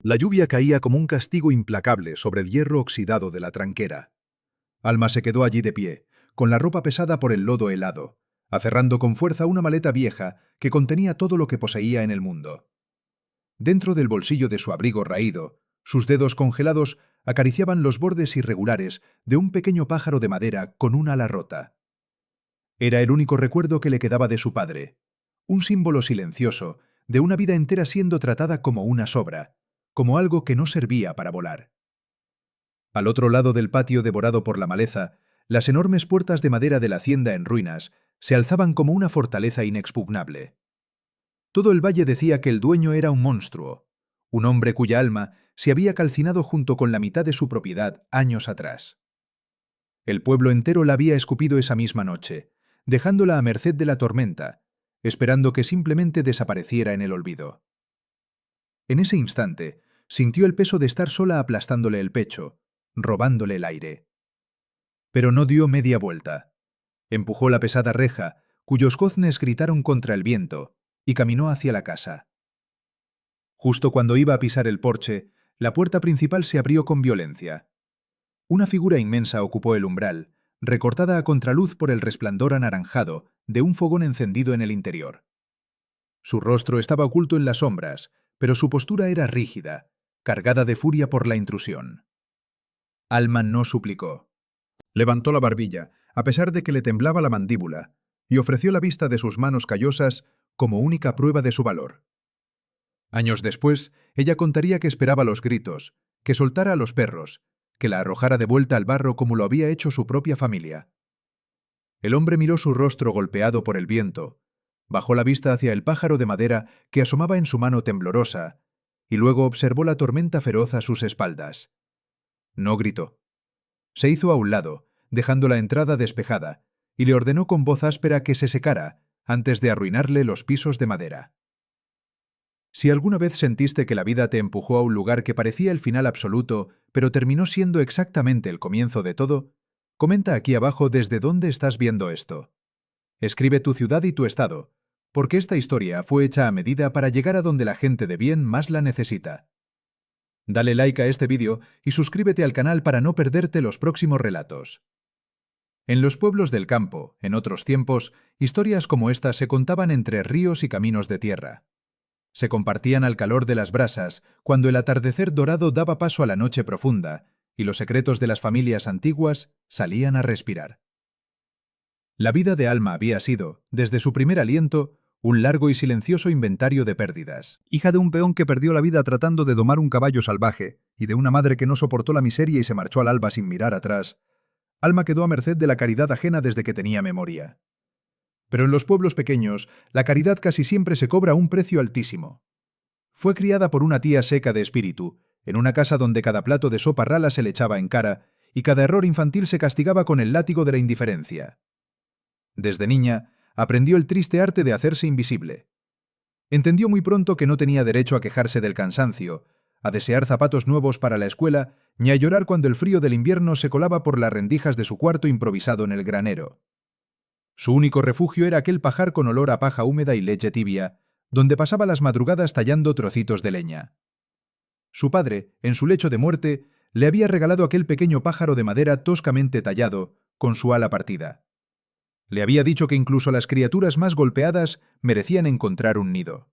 La lluvia caía como un castigo implacable sobre el hierro oxidado de la tranquera. Alma se quedó allí de pie, con la ropa pesada por el lodo helado, aferrando con fuerza una maleta vieja que contenía todo lo que poseía en el mundo. Dentro del bolsillo de su abrigo raído, sus dedos congelados acariciaban los bordes irregulares de un pequeño pájaro de madera con un ala rota. Era el único recuerdo que le quedaba de su padre, un símbolo silencioso de una vida entera siendo tratada como una sobra, como algo que no servía para volar. Al otro lado del patio devorado por la maleza, las enormes puertas de madera de la hacienda en ruinas se alzaban como una fortaleza inexpugnable. Todo el valle decía que el dueño era un monstruo, un hombre cuya alma se había calcinado junto con la mitad de su propiedad años atrás. El pueblo entero la había escupido esa misma noche, dejándola a merced de la tormenta, esperando que simplemente desapareciera en el olvido. En ese instante, sintió el peso de estar sola aplastándole el pecho, robándole el aire. Pero no dio media vuelta. Empujó la pesada reja, cuyos goznes gritaron contra el viento, y caminó hacia la casa. Justo cuando iba a pisar el porche, la puerta principal se abrió con violencia. Una figura inmensa ocupó el umbral, recortada a contraluz por el resplandor anaranjado de un fogón encendido en el interior. Su rostro estaba oculto en las sombras, pero su postura era rígida, cargada de furia por la intrusión. Alma no suplicó. Levantó la barbilla, a pesar de que le temblaba la mandíbula, y ofreció la vista de sus manos callosas como única prueba de su valor. Años después, ella contaría que esperaba los gritos, que soltara a los perros, que la arrojara de vuelta al barro como lo había hecho su propia familia. El hombre miró su rostro golpeado por el viento, bajó la vista hacia el pájaro de madera que asomaba en su mano temblorosa, y luego observó la tormenta feroz a sus espaldas. No gritó. Se hizo a un lado, dejando la entrada despejada, y le ordenó con voz áspera que se secara antes de arruinarle los pisos de madera. Si alguna vez sentiste que la vida te empujó a un lugar que parecía el final absoluto, pero terminó siendo exactamente el comienzo de todo, comenta aquí abajo desde dónde estás viendo esto. Escribe tu ciudad y tu estado, porque esta historia fue hecha a medida para llegar a donde la gente de bien más la necesita. Dale like a este vídeo y suscríbete al canal para no perderte los próximos relatos. En los pueblos del campo, en otros tiempos, historias como esta se contaban entre ríos y caminos de tierra. Se compartían al calor de las brasas, cuando el atardecer dorado daba paso a la noche profunda, y los secretos de las familias antiguas salían a respirar. La vida de Alma había sido, desde su primer aliento, un largo y silencioso inventario de pérdidas. Hija de un peón que perdió la vida tratando de domar un caballo salvaje, y de una madre que no soportó la miseria y se marchó al alba sin mirar atrás, Alma quedó a merced de la caridad ajena desde que tenía memoria. Pero en los pueblos pequeños, la caridad casi siempre se cobra un precio altísimo. Fue criada por una tía seca de espíritu, en una casa donde cada plato de sopa rala se le echaba en cara y cada error infantil se castigaba con el látigo de la indiferencia. Desde niña, aprendió el triste arte de hacerse invisible. Entendió muy pronto que no tenía derecho a quejarse del cansancio, a desear zapatos nuevos para la escuela, ni a llorar cuando el frío del invierno se colaba por las rendijas de su cuarto improvisado en el granero. Su único refugio era aquel pajar con olor a paja húmeda y leche tibia, donde pasaba las madrugadas tallando trocitos de leña. Su padre, en su lecho de muerte, le había regalado aquel pequeño pájaro de madera toscamente tallado, con su ala partida. Le había dicho que incluso las criaturas más golpeadas merecían encontrar un nido.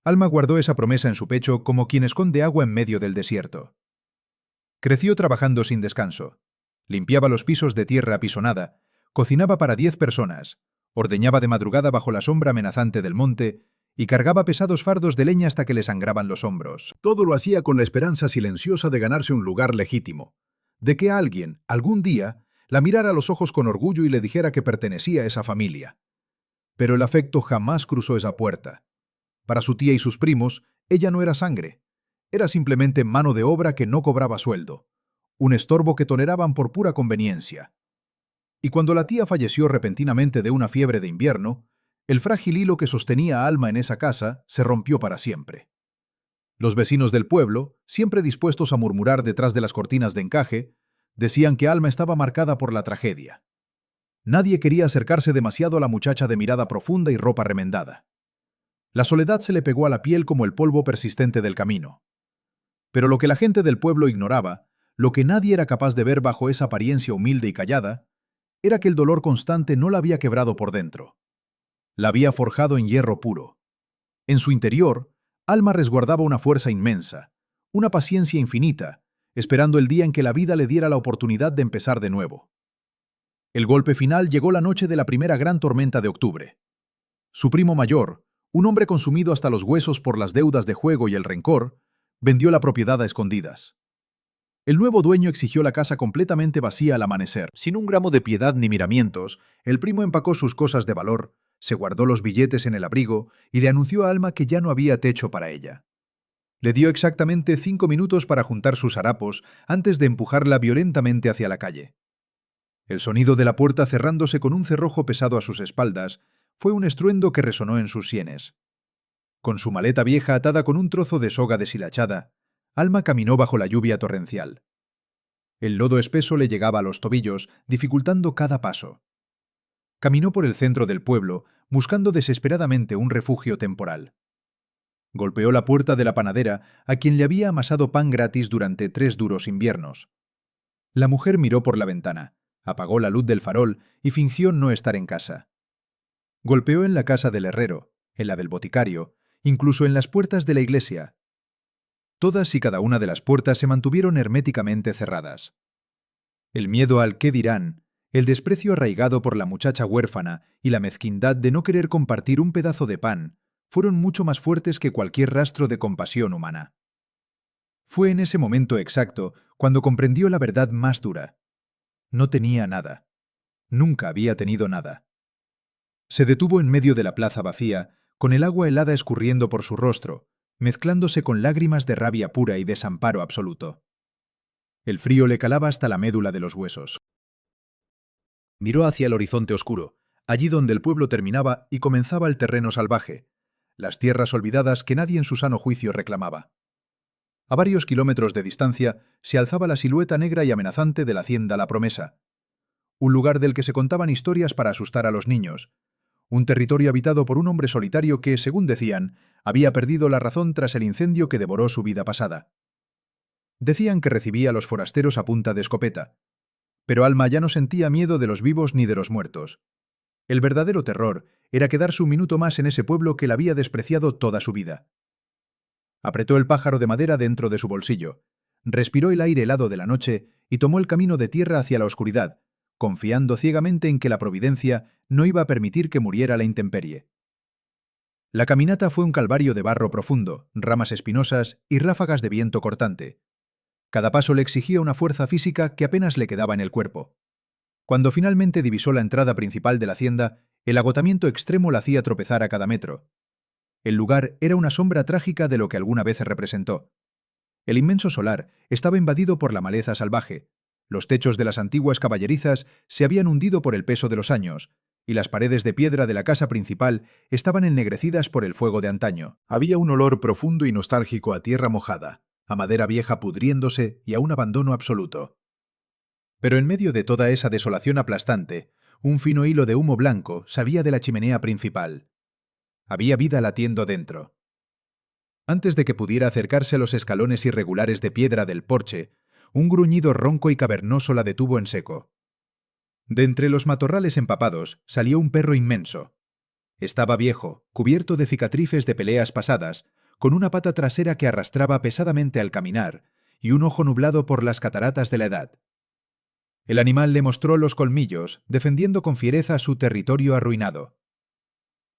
Alma guardó esa promesa en su pecho como quien esconde agua en medio del desierto. Creció trabajando sin descanso. Limpiaba los pisos de tierra apisonada, cocinaba para 10 personas, ordeñaba de madrugada bajo la sombra amenazante del monte y cargaba pesados fardos de leña hasta que le sangraban los hombros. Todo lo hacía con la esperanza silenciosa de ganarse un lugar legítimo, de que alguien, algún día, la mirara a los ojos con orgullo y le dijera que pertenecía a esa familia. Pero el afecto jamás cruzó esa puerta. Para su tía y sus primos, ella no era sangre. Era simplemente mano de obra que no cobraba sueldo, un estorbo que toleraban por pura conveniencia. Y cuando la tía falleció repentinamente de una fiebre de invierno, el frágil hilo que sostenía a Alma en esa casa se rompió para siempre. Los vecinos del pueblo, siempre dispuestos a murmurar detrás de las cortinas de encaje, decían que Alma estaba marcada por la tragedia. Nadie quería acercarse demasiado a la muchacha de mirada profunda y ropa remendada. La soledad se le pegó a la piel como el polvo persistente del camino. Pero lo que la gente del pueblo ignoraba, lo que nadie era capaz de ver bajo esa apariencia humilde y callada, era que el dolor constante no la había quebrado por dentro. La había forjado en hierro puro. En su interior, Alma resguardaba una fuerza inmensa, una paciencia infinita, esperando el día en que la vida le diera la oportunidad de empezar de nuevo. El golpe final llegó la noche de la primera gran tormenta de octubre. Su primo mayor, un hombre consumido hasta los huesos por las deudas de juego y el rencor, vendió la propiedad a escondidas. El nuevo dueño exigió la casa completamente vacía al amanecer. Sin un gramo de piedad ni miramientos, el primo empacó sus cosas de valor, se guardó los billetes en el abrigo y le anunció a Alma que ya no había techo para ella. Le dio exactamente 5 minutos para juntar sus harapos antes de empujarla violentamente hacia la calle. El sonido de la puerta cerrándose con un cerrojo pesado a sus espaldas fue un estruendo que resonó en sus sienes. Con su maleta vieja atada con un trozo de soga deshilachada, Alma caminó bajo la lluvia torrencial. El lodo espeso le llegaba a los tobillos, dificultando cada paso. Caminó por el centro del pueblo, buscando desesperadamente un refugio temporal. Golpeó la puerta de la panadera, a quien le había amasado pan gratis durante 3 duros inviernos. La mujer miró por la ventana, apagó la luz del farol y fingió no estar en casa. Golpeó en la casa del herrero, en la del boticario, incluso en las puertas de la iglesia. Todas y cada una de las puertas se mantuvieron herméticamente cerradas. El miedo al qué dirán, el desprecio arraigado por la muchacha huérfana y la mezquindad de no querer compartir un pedazo de pan fueron mucho más fuertes que cualquier rastro de compasión humana. Fue en ese momento exacto cuando comprendió la verdad más dura. No tenía nada. Nunca había tenido nada. Se detuvo en medio de la plaza vacía, con el agua helada escurriendo por su rostro, mezclándose con lágrimas de rabia pura y desamparo absoluto. El frío le calaba hasta la médula de los huesos. Miró hacia el horizonte oscuro, allí donde el pueblo terminaba y comenzaba el terreno salvaje, las tierras olvidadas que nadie en su sano juicio reclamaba. A varios kilómetros de distancia se alzaba la silueta negra y amenazante de la hacienda La Promesa, un lugar del que se contaban historias para asustar a los niños, un territorio habitado por un hombre solitario que, según decían, había perdido la razón tras el incendio que devoró su vida pasada. Decían que recibía a los forasteros a punta de escopeta, pero Alma ya no sentía miedo de los vivos ni de los muertos. El verdadero terror era quedarse un minuto más en ese pueblo que la había despreciado toda su vida. Apretó el pájaro de madera dentro de su bolsillo, respiró el aire helado de la noche y tomó el camino de tierra hacia la oscuridad, confiando ciegamente en que la providencia no iba a permitir que muriera a la intemperie. La caminata fue un calvario de barro profundo, ramas espinosas y ráfagas de viento cortante. Cada paso le exigía una fuerza física que apenas le quedaba en el cuerpo. Cuando finalmente divisó la entrada principal de la hacienda, el agotamiento extremo la hacía tropezar a cada metro. El lugar era una sombra trágica de lo que alguna vez representó. El inmenso solar estaba invadido por la maleza salvaje, los techos de las antiguas caballerizas se habían hundido por el peso de los años, y las paredes de piedra de la casa principal estaban ennegrecidas por el fuego de antaño. Había un olor profundo y nostálgico a tierra mojada, a madera vieja pudriéndose y a un abandono absoluto. Pero en medio de toda esa desolación aplastante, un fino hilo de humo blanco salía de la chimenea principal. Había vida latiendo dentro. Antes de que pudiera acercarse a los escalones irregulares de piedra del porche, un gruñido ronco y cavernoso la detuvo en seco. De entre los matorrales empapados salió un perro inmenso. Estaba viejo, cubierto de cicatrices de peleas pasadas, con una pata trasera que arrastraba pesadamente al caminar y un ojo nublado por las cataratas de la edad. El animal le mostró los colmillos, defendiendo con fiereza su territorio arruinado.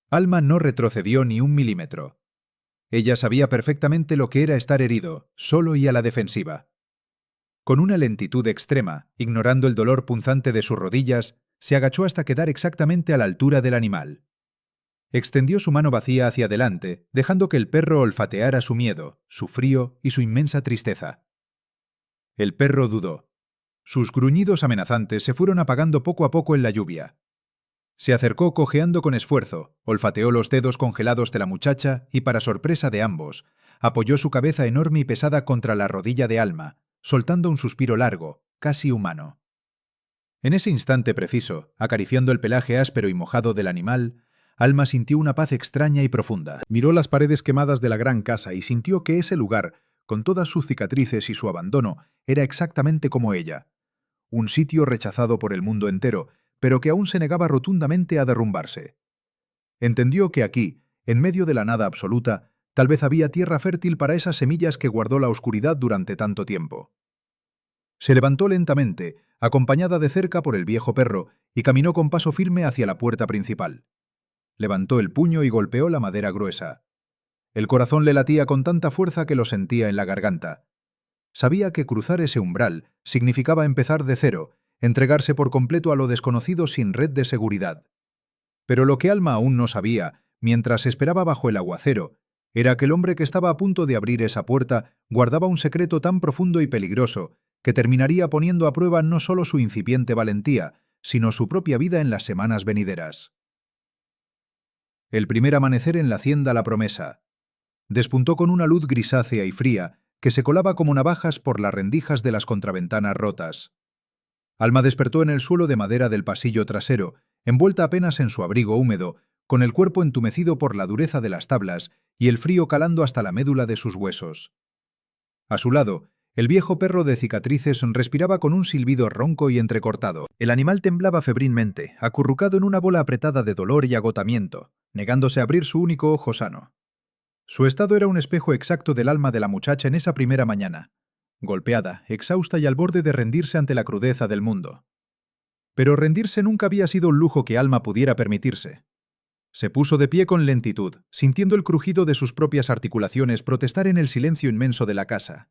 Alma no retrocedió ni un milímetro. Ella sabía perfectamente lo que era estar herido, solo y a la defensiva. Con una lentitud extrema, ignorando el dolor punzante de sus rodillas, se agachó hasta quedar exactamente a la altura del animal. Extendió su mano vacía hacia adelante, dejando que el perro olfateara su miedo, su frío y su inmensa tristeza. El perro dudó. Sus gruñidos amenazantes se fueron apagando poco a poco en la lluvia. Se acercó cojeando con esfuerzo, olfateó los dedos congelados de la muchacha y, para sorpresa de ambos, apoyó su cabeza enorme y pesada contra la rodilla de Alma, soltando un suspiro largo, casi humano. En ese instante preciso, acariciando el pelaje áspero y mojado del animal, Alma sintió una paz extraña y profunda. Miró las paredes quemadas de la gran casa y sintió que ese lugar, con todas sus cicatrices y su abandono, era exactamente como ella. Un sitio rechazado por el mundo entero, pero que aún se negaba rotundamente a derrumbarse. Entendió que aquí, en medio de la nada absoluta, tal vez había tierra fértil para esas semillas que guardó la oscuridad durante tanto tiempo. Se levantó lentamente, acompañada de cerca por el viejo perro, y caminó con paso firme hacia la puerta principal. Levantó el puño y golpeó la madera gruesa. El corazón le latía con tanta fuerza que lo sentía en la garganta. Sabía que cruzar ese umbral significaba empezar de cero, entregarse por completo a lo desconocido sin red de seguridad. Pero lo que Alma aún no sabía, mientras esperaba bajo el aguacero, era que el hombre que estaba a punto de abrir esa puerta guardaba un secreto tan profundo y peligroso que terminaría poniendo a prueba no solo su incipiente valentía, sino su propia vida en las semanas venideras. El primer amanecer en la hacienda La Promesa despuntó con una luz grisácea y fría que se colaba como navajas por las rendijas de las contraventanas rotas. Alma despertó en el suelo de madera del pasillo trasero, envuelta apenas en su abrigo húmedo, con el cuerpo entumecido por la dureza de las tablas y el frío calando hasta la médula de sus huesos. A su lado, el viejo perro de cicatrices respiraba con un silbido ronco y entrecortado. El animal temblaba febrilmente, acurrucado en una bola apretada de dolor y agotamiento, negándose a abrir su único ojo sano. Su estado era un espejo exacto del alma de la muchacha en esa primera mañana, golpeada, exhausta y al borde de rendirse ante la crudeza del mundo. Pero rendirse nunca había sido un lujo que Alma pudiera permitirse. Se puso de pie con lentitud, sintiendo el crujido de sus propias articulaciones protestar en el silencio inmenso de la casa.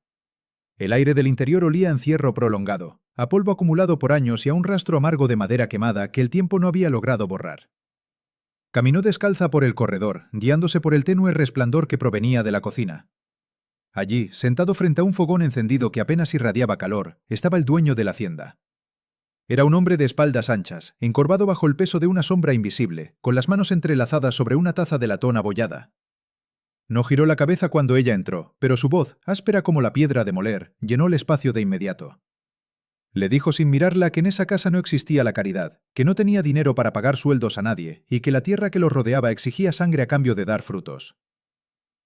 El aire del interior olía a encierro prolongado, a polvo acumulado por años y a un rastro amargo de madera quemada que el tiempo no había logrado borrar. Caminó descalza por el corredor, guiándose por el tenue resplandor que provenía de la cocina. Allí, sentado frente a un fogón encendido que apenas irradiaba calor, estaba el dueño de la hacienda. Era un hombre de espaldas anchas, encorvado bajo el peso de una sombra invisible, con las manos entrelazadas sobre una taza de latón abollada. No giró la cabeza cuando ella entró, pero su voz, áspera como la piedra de moler, llenó el espacio de inmediato. Le dijo sin mirarla que en esa casa no existía la caridad, que no tenía dinero para pagar sueldos a nadie y que la tierra que los rodeaba exigía sangre a cambio de dar frutos.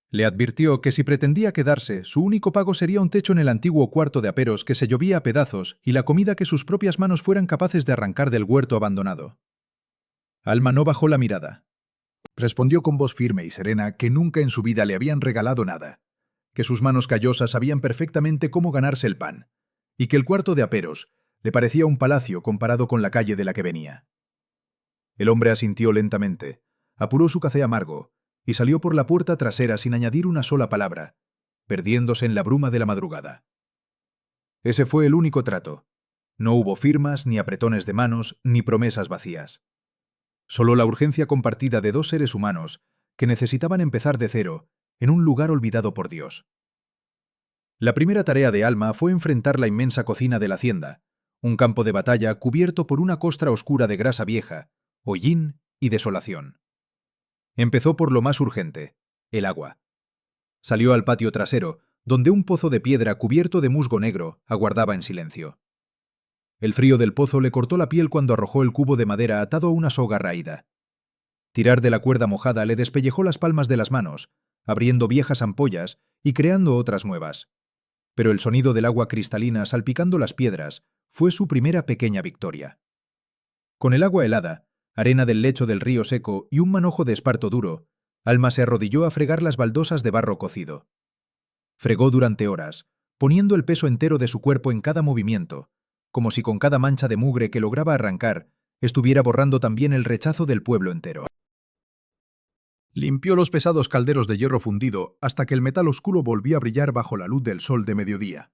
Le advirtió que si pretendía quedarse, su único pago sería un techo en el antiguo cuarto de aperos que se llovía a pedazos y la comida que sus propias manos fueran capaces de arrancar del huerto abandonado. Alma no bajó la mirada. Respondió con voz firme y serena que nunca en su vida le habían regalado nada, que sus manos callosas sabían perfectamente cómo ganarse el pan, y que el cuarto de aperos le parecía un palacio comparado con la calle de la que venía. El hombre asintió lentamente, apuró su café amargo y salió por la puerta trasera sin añadir una sola palabra, perdiéndose en la bruma de la madrugada. Ese fue el único trato. No hubo firmas, ni apretones de manos, ni promesas vacías. Solo la urgencia compartida de dos seres humanos que necesitaban empezar de cero en un lugar olvidado por Dios. La primera tarea de Alma fue enfrentar la inmensa cocina de la hacienda, un campo de batalla cubierto por una costra oscura de grasa vieja, hollín y desolación. Empezó por lo más urgente, el agua. Salió al patio trasero, donde un pozo de piedra cubierto de musgo negro aguardaba en silencio. El frío del pozo le cortó la piel cuando arrojó el cubo de madera atado a una soga raída. Tirar de la cuerda mojada le despellejó las palmas de las manos, abriendo viejas ampollas y creando otras nuevas. Pero el sonido del agua cristalina salpicando las piedras fue su primera pequeña victoria. Con el agua helada, arena del lecho del río seco y un manojo de esparto duro, Alma se arrodilló a fregar las baldosas de barro cocido. Fregó durante horas, poniendo el peso entero de su cuerpo en cada movimiento, como si con cada mancha de mugre que lograba arrancar, estuviera borrando también el rechazo del pueblo entero. Limpió los pesados calderos de hierro fundido hasta que el metal oscuro volvió a brillar bajo la luz del sol de mediodía.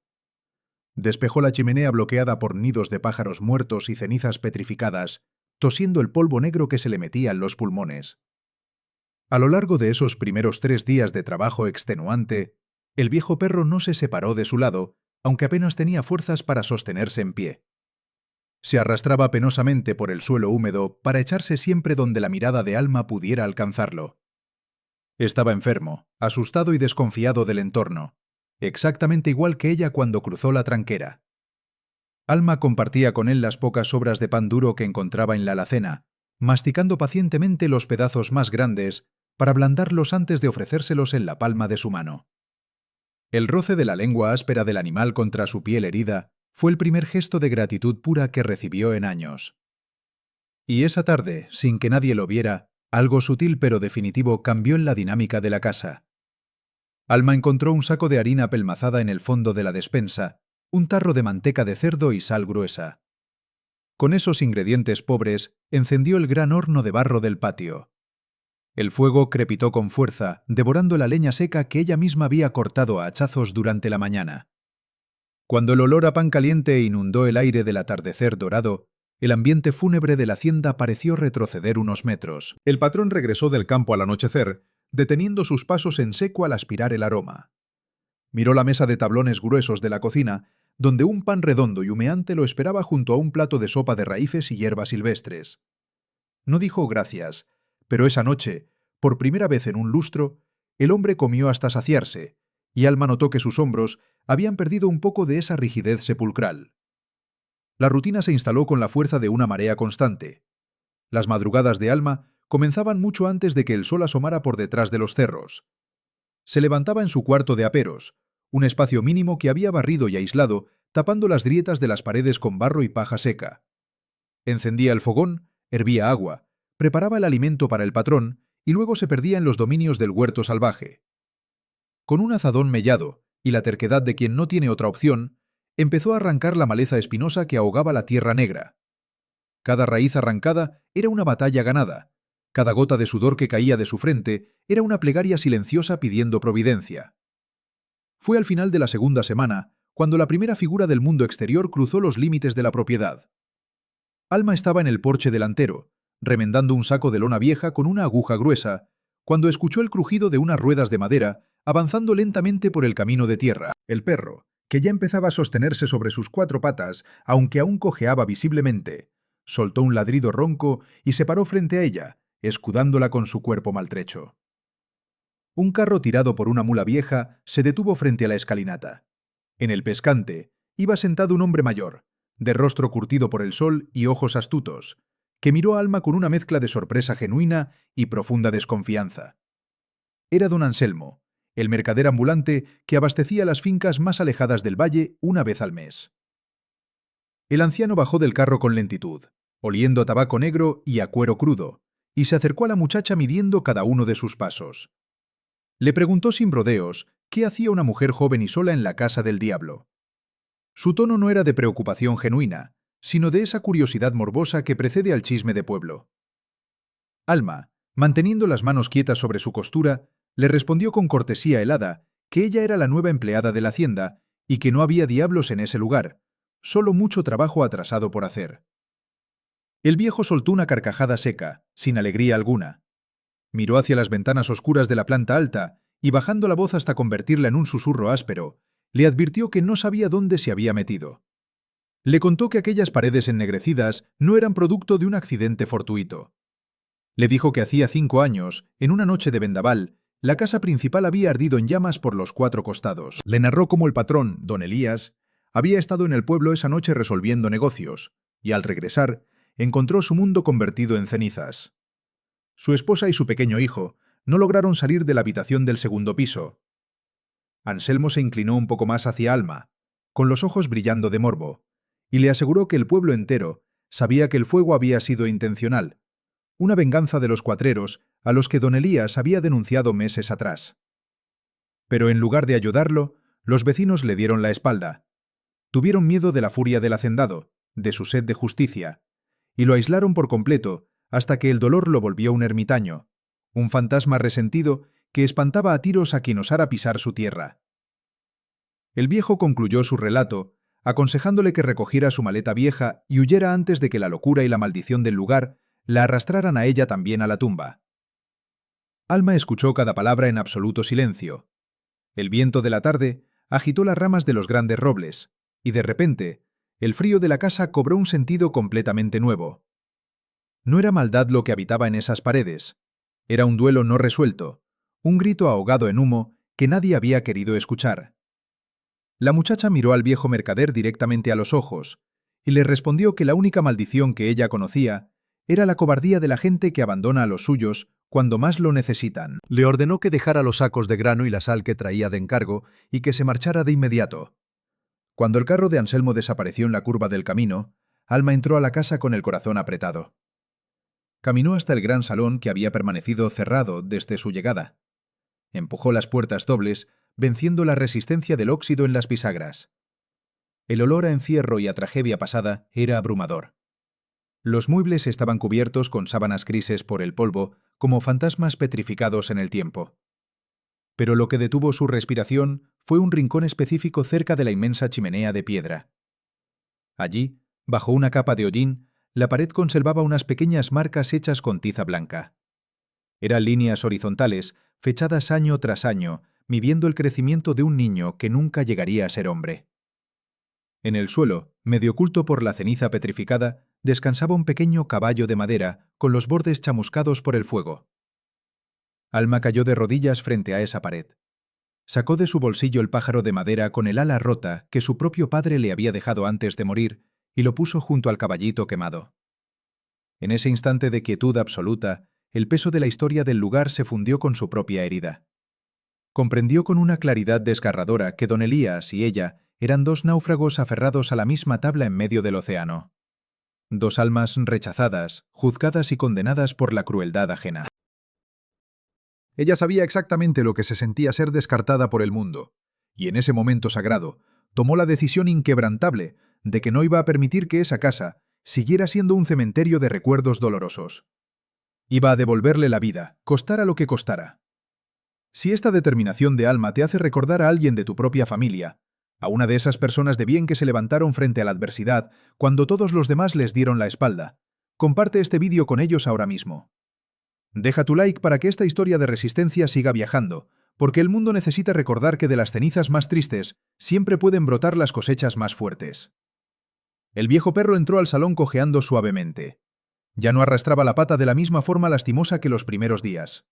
Despejó la chimenea bloqueada por nidos de pájaros muertos y cenizas petrificadas, tosiendo el polvo negro que se le metía en los pulmones. A lo largo de esos primeros 3 días de trabajo extenuante, el viejo perro no se separó de su lado, aunque apenas tenía fuerzas para sostenerse en pie. Se arrastraba penosamente por el suelo húmedo para echarse siempre donde la mirada de Alma pudiera alcanzarlo. Estaba enfermo, asustado y desconfiado del entorno, exactamente igual que ella cuando cruzó la tranquera. Alma compartía con él las pocas sobras de pan duro que encontraba en la alacena, masticando pacientemente los pedazos más grandes para ablandarlos antes de ofrecérselos en la palma de su mano. El roce de la lengua áspera del animal contra su piel herida fue el primer gesto de gratitud pura que recibió en años. Y esa tarde, sin que nadie lo viera, algo sutil pero definitivo cambió en la dinámica de la casa. Alma encontró un saco de harina apelmazada en el fondo de la despensa, un tarro de manteca de cerdo y sal gruesa. Con esos ingredientes pobres, encendió el gran horno de barro del patio. El fuego crepitó con fuerza, devorando la leña seca que ella misma había cortado a hachazos durante la mañana. Cuando el olor a pan caliente inundó el aire del atardecer dorado, el ambiente fúnebre de la hacienda pareció retroceder unos metros. El patrón regresó del campo al anochecer, deteniendo sus pasos en seco al aspirar el aroma. Miró la mesa de tablones gruesos de la cocina, donde un pan redondo y humeante lo esperaba junto a un plato de sopa de raíces y hierbas silvestres. No dijo gracias, pero esa noche, por primera vez en un lustro, el hombre comió hasta saciarse, y Alma notó que sus hombros habían perdido un poco de esa rigidez sepulcral. La rutina se instaló con la fuerza de una marea constante. Las madrugadas de Alma comenzaban mucho antes de que el sol asomara por detrás de los cerros. Se levantaba en su cuarto de aperos, un espacio mínimo que había barrido y aislado, tapando las grietas de las paredes con barro y paja seca. Encendía el fogón, hervía agua, preparaba el alimento para el patrón y luego se perdía en los dominios del huerto salvaje. Con un azadón mellado y la terquedad de quien no tiene otra opción, empezó a arrancar la maleza espinosa que ahogaba la tierra negra. Cada raíz arrancada era una batalla ganada. Cada gota de sudor que caía de su frente era una plegaria silenciosa pidiendo providencia. Fue al final de la segunda semana cuando la primera figura del mundo exterior cruzó los límites de la propiedad. Alma estaba en el porche delantero, remendando un saco de lona vieja con una aguja gruesa, cuando escuchó el crujido de unas ruedas de madera avanzando lentamente por el camino de tierra. El perro, que ya empezaba a sostenerse sobre sus cuatro patas, aunque aún cojeaba visiblemente, soltó un ladrido ronco y se paró frente a ella, escudándola con su cuerpo maltrecho. Un carro tirado por una mula vieja se detuvo frente a la escalinata. En el pescante iba sentado un hombre mayor, de rostro curtido por el sol y ojos astutos, que miró a Alma con una mezcla de sorpresa genuina y profunda desconfianza. Era don Anselmo, el mercader ambulante que abastecía las fincas más alejadas del valle una vez al mes. El anciano bajó del carro con lentitud, oliendo a tabaco negro y a cuero crudo, y se acercó a la muchacha midiendo cada uno de sus pasos. Le preguntó sin rodeos qué hacía una mujer joven y sola en la casa del diablo. Su tono no era de preocupación genuina, sino de esa curiosidad morbosa que precede al chisme de pueblo. Alma, manteniendo las manos quietas sobre su costura, le respondió con cortesía helada que ella era la nueva empleada de la hacienda y que no había diablos en ese lugar, solo mucho trabajo atrasado por hacer. El viejo soltó una carcajada seca, sin alegría alguna. Miró hacia las ventanas oscuras de la planta alta y, bajando la voz hasta convertirla en un susurro áspero, le advirtió que no sabía dónde se había metido. Le contó que aquellas paredes ennegrecidas no eran producto de un accidente fortuito. Le dijo que hacía 5 años, en una noche de vendaval, la casa principal había ardido en llamas por los 4 costados. Le narró cómo el patrón, don Elías, había estado en el pueblo esa noche resolviendo negocios, y al regresar, encontró su mundo convertido en cenizas. Su esposa y su pequeño hijo no lograron salir de la habitación del segundo piso. Anselmo se inclinó un poco más hacia Alma, con los ojos brillando de morbo, y le aseguró que el pueblo entero sabía que el fuego había sido intencional, una venganza de los cuatreros a los que don Elías había denunciado meses atrás. Pero en lugar de ayudarlo, los vecinos le dieron la espalda. Tuvieron miedo de la furia del hacendado, de su sed de justicia, y lo aislaron por completo hasta que el dolor lo volvió un ermitaño, un fantasma resentido que espantaba a tiros a quien osara pisar su tierra. El viejo concluyó su relato, aconsejándole que recogiera su maleta vieja y huyera antes de que la locura y la maldición del lugar la arrastraran a ella también a la tumba. Alma escuchó cada palabra en absoluto silencio. El viento de la tarde agitó las ramas de los grandes robles, y de repente, el frío de la casa cobró un sentido completamente nuevo. No era maldad lo que habitaba en esas paredes. Era un duelo no resuelto, un grito ahogado en humo que nadie había querido escuchar. La muchacha miró al viejo mercader directamente a los ojos y le respondió que la única maldición que ella conocía era la cobardía de la gente que abandona a los suyos cuando más lo necesitan. Le ordenó que dejara los sacos de grano y la sal que traía de encargo y que se marchara de inmediato. Cuando el carro de Anselmo desapareció en la curva del camino, Alma entró a la casa con el corazón apretado. Caminó hasta el gran salón que había permanecido cerrado desde su llegada. Empujó las puertas dobles, venciendo la resistencia del óxido en las bisagras. El olor a encierro y a tragedia pasada era abrumador. Los muebles estaban cubiertos con sábanas grises por el polvo, como fantasmas petrificados en el tiempo. Pero lo que detuvo su respiración fue un rincón específico cerca de la inmensa chimenea de piedra. Allí, bajo una capa de hollín, la pared conservaba unas pequeñas marcas hechas con tiza blanca. Eran líneas horizontales, fechadas año tras año, midiendo el crecimiento de un niño que nunca llegaría a ser hombre. En el suelo, medio oculto por la ceniza petrificada, descansaba un pequeño caballo de madera con los bordes chamuscados por el fuego. Alma cayó de rodillas frente a esa pared. Sacó de su bolsillo el pájaro de madera con el ala rota que su propio padre le había dejado antes de morir y lo puso junto al caballito quemado. En ese instante de quietud absoluta, el peso de la historia del lugar se fundió con su propia herida. Comprendió con una claridad desgarradora que don Elías y ella eran dos náufragos aferrados a la misma tabla en medio del océano. Dos almas rechazadas, juzgadas y condenadas por la crueldad ajena. Ella sabía exactamente lo que se sentía ser descartada por el mundo, y en ese momento sagrado tomó la decisión inquebrantable de que no iba a permitir que esa casa siguiera siendo un cementerio de recuerdos dolorosos. Iba a devolverle la vida, costara lo que costara. Si esta determinación de Alma te hace recordar a alguien de tu propia familia, a una de esas personas de bien que se levantaron frente a la adversidad cuando todos los demás les dieron la espalda, comparte este vídeo con ellos ahora mismo. Deja tu like para que esta historia de resistencia siga viajando, porque el mundo necesita recordar que de las cenizas más tristes siempre pueden brotar las cosechas más fuertes. El viejo perro entró al salón cojeando suavemente. Ya no arrastraba la pata de la misma forma lastimosa que los primeros días.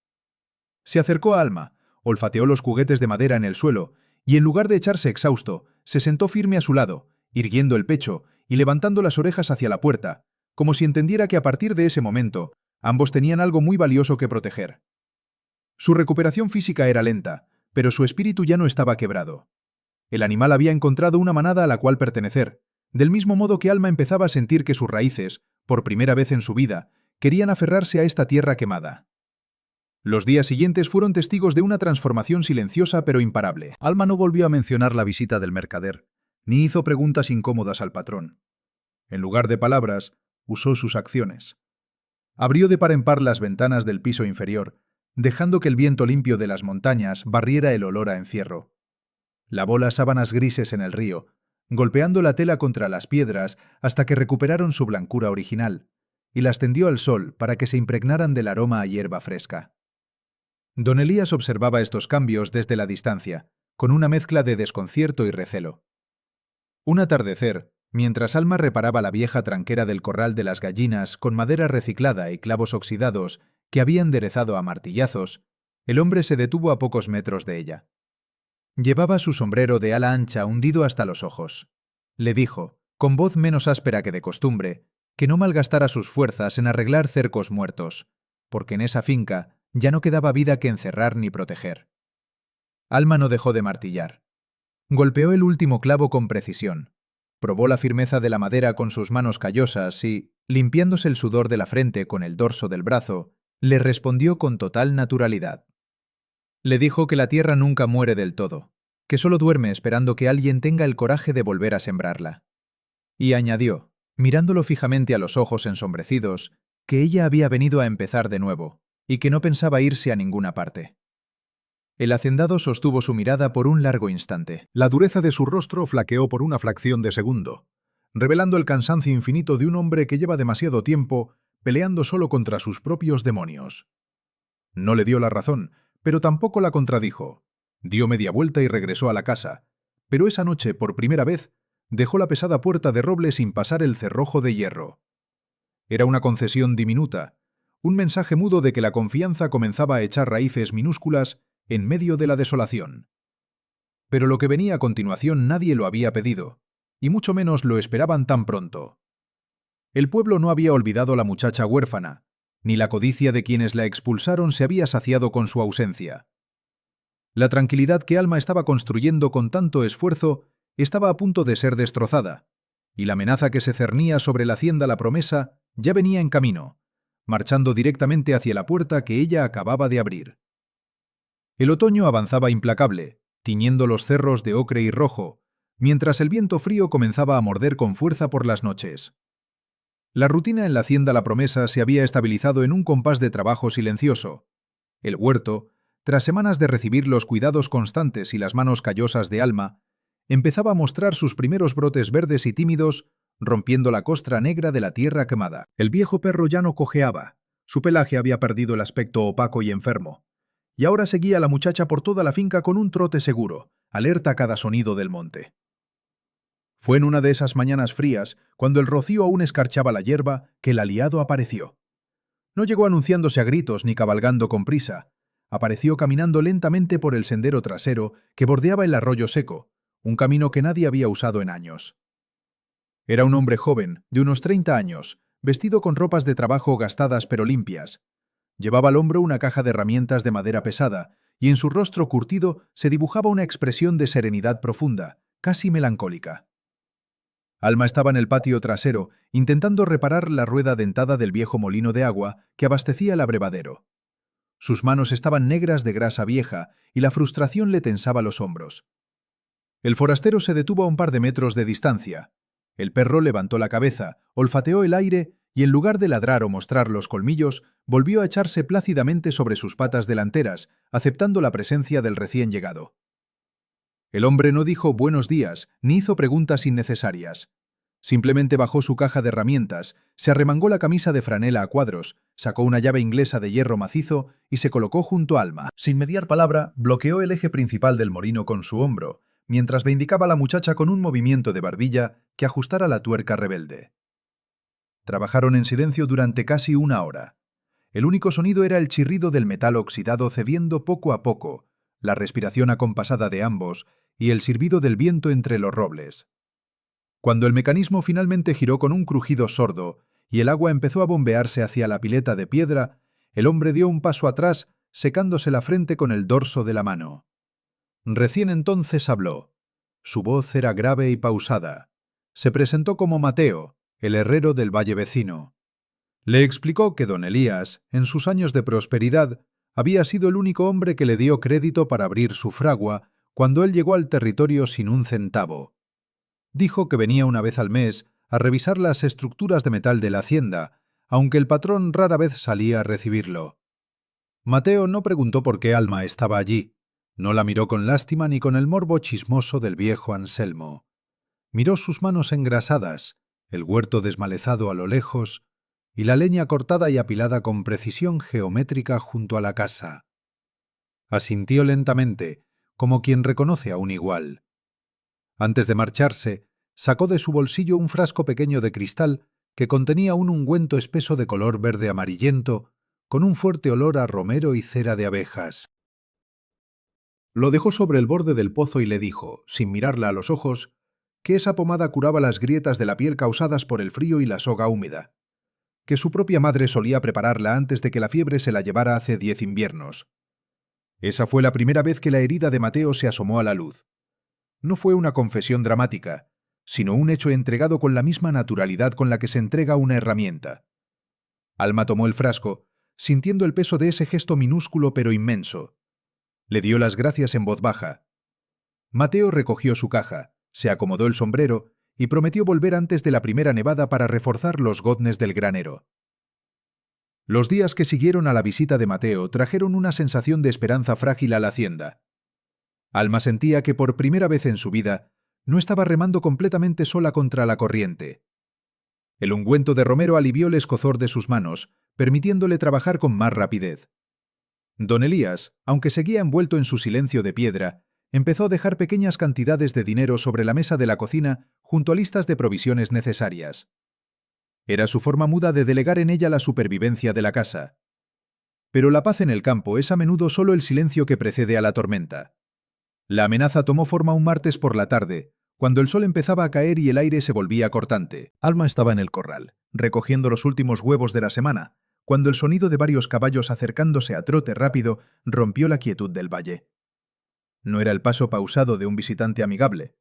Se acercó a Alma, olfateó los juguetes de madera en el suelo y en lugar de echarse exhausto, se sentó firme a su lado, irguiendo el pecho y levantando las orejas hacia la puerta, como si entendiera que a partir de ese momento ambos tenían algo muy valioso que proteger. Su recuperación física era lenta, pero su espíritu ya no estaba quebrado. El animal había encontrado una manada a la cual pertenecer, del mismo modo que Alma empezaba a sentir que sus raíces, por primera vez en su vida, querían aferrarse a esta tierra quemada. Los días siguientes fueron testigos de una transformación silenciosa pero imparable. Alma no volvió a mencionar la visita del mercader, ni hizo preguntas incómodas al patrón. En lugar de palabras, usó sus acciones. Abrió de par en par las ventanas del piso inferior, dejando que el viento limpio de las montañas barriera el olor a encierro. Lavó las sábanas grises en el río, golpeando la tela contra las piedras hasta que recuperaron su blancura original, y las tendió al sol para que se impregnaran del aroma a hierba fresca. Don Elías observaba estos cambios desde la distancia, con una mezcla de desconcierto y recelo. Un atardecer, mientras Alma reparaba la vieja tranquera del corral de las gallinas con madera reciclada y clavos oxidados que había enderezado a martillazos, el hombre se detuvo a pocos metros de ella. Llevaba su sombrero de ala ancha hundido hasta los ojos. Le dijo, con voz menos áspera que de costumbre, que no malgastara sus fuerzas en arreglar cercos muertos, porque en esa finca ya no quedaba vida que encerrar ni proteger. Alma no dejó de martillar. Golpeó el último clavo con precisión. Probó la firmeza de la madera con sus manos callosas y, limpiándose el sudor de la frente con el dorso del brazo, le respondió con total naturalidad. Le dijo que la tierra nunca muere del todo, que solo duerme esperando que alguien tenga el coraje de volver a sembrarla. Y añadió, mirándolo fijamente a los ojos ensombrecidos, que ella había venido a empezar de nuevo y que no pensaba irse a ninguna parte. El hacendado sostuvo su mirada por un largo instante. La dureza de su rostro flaqueó por una fracción de segundo, revelando el cansancio infinito de un hombre que lleva demasiado tiempo peleando solo contra sus propios demonios. No le dio la razón, pero tampoco la contradijo. Dio media vuelta y regresó a la casa, pero esa noche, por primera vez, dejó la pesada puerta de roble sin pasar el cerrojo de hierro. Era una concesión diminuta, un mensaje mudo de que la confianza comenzaba a echar raíces minúsculas en medio de la desolación. Pero lo que venía a continuación nadie lo había pedido, y mucho menos lo esperaban tan pronto. El pueblo no había olvidado a la muchacha huérfana, Ni la codicia de quienes la expulsaron se había saciado con su ausencia. La tranquilidad que Alma estaba construyendo con tanto esfuerzo estaba a punto de ser destrozada, y la amenaza que se cernía sobre la hacienda La Promesa ya venía en camino, marchando directamente hacia la puerta que ella acababa de abrir. El otoño avanzaba implacable, tiñendo los cerros de ocre y rojo, mientras el viento frío comenzaba a morder con fuerza por las noches. La rutina en la hacienda La Promesa se había estabilizado en un compás de trabajo silencioso. El huerto, tras semanas de recibir los cuidados constantes y las manos callosas de Alma, empezaba a mostrar sus primeros brotes verdes y tímidos, rompiendo la costra negra de la tierra quemada. El viejo perro ya no cojeaba. Su pelaje había perdido el aspecto opaco y enfermo. Y ahora seguía a la muchacha por toda la finca con un trote seguro, alerta a cada sonido del monte. Fue en una de esas mañanas frías, cuando el rocío aún escarchaba la hierba, que el aliado apareció. No llegó anunciándose a gritos ni cabalgando con prisa. Apareció caminando lentamente por el sendero trasero que bordeaba el arroyo seco, un camino que nadie había usado en años. Era un hombre joven, de unos 30 años, vestido con ropas de trabajo gastadas pero limpias. Llevaba al hombro una caja de herramientas de madera pesada, y en su rostro curtido se dibujaba una expresión de serenidad profunda, casi melancólica. Alma estaba en el patio trasero, intentando reparar la rueda dentada del viejo molino de agua que abastecía el abrevadero. Sus manos estaban negras de grasa vieja y la frustración le tensaba los hombros. El forastero se detuvo a un par de metros de distancia. El perro levantó la cabeza, olfateó el aire y, en lugar de ladrar o mostrar los colmillos, volvió a echarse plácidamente sobre sus patas delanteras, aceptando la presencia del recién llegado. El hombre no dijo buenos días, ni hizo preguntas innecesarias. Simplemente bajó su caja de herramientas, se arremangó la camisa de franela a cuadros, sacó una llave inglesa de hierro macizo y se colocó junto a Alma. Sin mediar palabra, bloqueó el eje principal del molino con su hombro, mientras le indicaba a la muchacha con un movimiento de barbilla que ajustara la tuerca rebelde. Trabajaron en silencio durante casi una hora. El único sonido era el chirrido del metal oxidado cediendo poco a poco, la respiración acompasada de ambos y el silbido del viento entre los robles. Cuando el mecanismo finalmente giró con un crujido sordo y el agua empezó a bombearse hacia la pileta de piedra, el hombre dio un paso atrás, secándose la frente con el dorso de la mano. Recién entonces habló. Su voz era grave y pausada. Se presentó como Mateo, el herrero del valle vecino. Le explicó que don Elías, en sus años de prosperidad, había sido el único hombre que le dio crédito para abrir su fragua cuando él llegó al territorio sin un centavo. Dijo que venía una vez al mes a revisar las estructuras de metal de la hacienda, aunque el patrón rara vez salía a recibirlo. Mateo no preguntó por qué Alma estaba allí. No la miró con lástima ni con el morbo chismoso del viejo Anselmo. Miró sus manos engrasadas, el huerto desmalezado a lo lejos y la leña cortada y apilada con precisión geométrica junto a la casa. Asintió lentamente, como quien reconoce a un igual. Antes de marcharse, sacó de su bolsillo un frasco pequeño de cristal que contenía un ungüento espeso de color verde amarillento, con un fuerte olor a romero y cera de abejas. Lo dejó sobre el borde del pozo y le dijo, sin mirarla a los ojos, que esa pomada curaba las grietas de la piel causadas por el frío y la soga húmeda, que su propia madre solía prepararla antes de que la fiebre se la llevara hace 10 inviernos. Esa fue la primera vez que la herida de Mateo se asomó a la luz. No fue una confesión dramática, sino un hecho entregado con la misma naturalidad con la que se entrega una herramienta. Alma tomó el frasco, sintiendo el peso de ese gesto minúsculo pero inmenso. Le dio las gracias en voz baja. Mateo recogió su caja, se acomodó el sombrero y prometió volver antes de la primera nevada para reforzar los goznes del granero. Los días que siguieron a la visita de Mateo trajeron una sensación de esperanza frágil a la hacienda. Alma sentía que por primera vez en su vida no estaba remando completamente sola contra la corriente. El ungüento de romero alivió el escozor de sus manos, permitiéndole trabajar con más rapidez. Don Elías, aunque seguía envuelto en su silencio de piedra, empezó a dejar pequeñas cantidades de dinero sobre la mesa de la cocina junto a listas de provisiones necesarias. Era su forma muda de delegar en ella la supervivencia de la casa. Pero la paz en el campo es a menudo solo el silencio que precede a la tormenta. La amenaza tomó forma un martes por la tarde, cuando el sol empezaba a caer y el aire se volvía cortante. Alma estaba en el corral, recogiendo los últimos huevos de la semana, cuando el sonido de varios caballos acercándose a trote rápido rompió la quietud del valle. No era el paso pausado de un visitante amigable.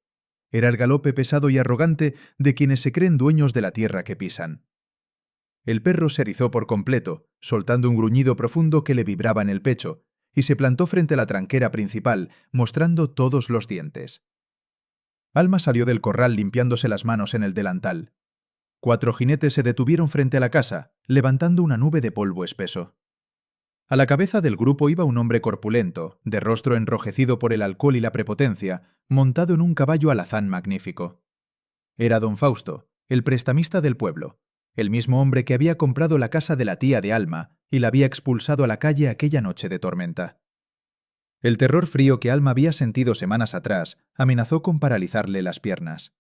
Era el galope pesado y arrogante de quienes se creen dueños de la tierra que pisan. El perro se erizó por completo, soltando un gruñido profundo que le vibraba en el pecho, y se plantó frente a la tranquera principal, mostrando todos los dientes. Alma salió del corral limpiándose las manos en el delantal. 4 jinetes se detuvieron frente a la casa, levantando una nube de polvo espeso. A la cabeza del grupo iba un hombre corpulento, de rostro enrojecido por el alcohol y la prepotencia, montado en un caballo alazán magnífico. Era don Fausto, el prestamista del pueblo, el mismo hombre que había comprado la casa de la tía de Alma y la había expulsado a la calle aquella noche de tormenta. El terror frío que Alma había sentido semanas atrás amenazó con paralizarle las piernas.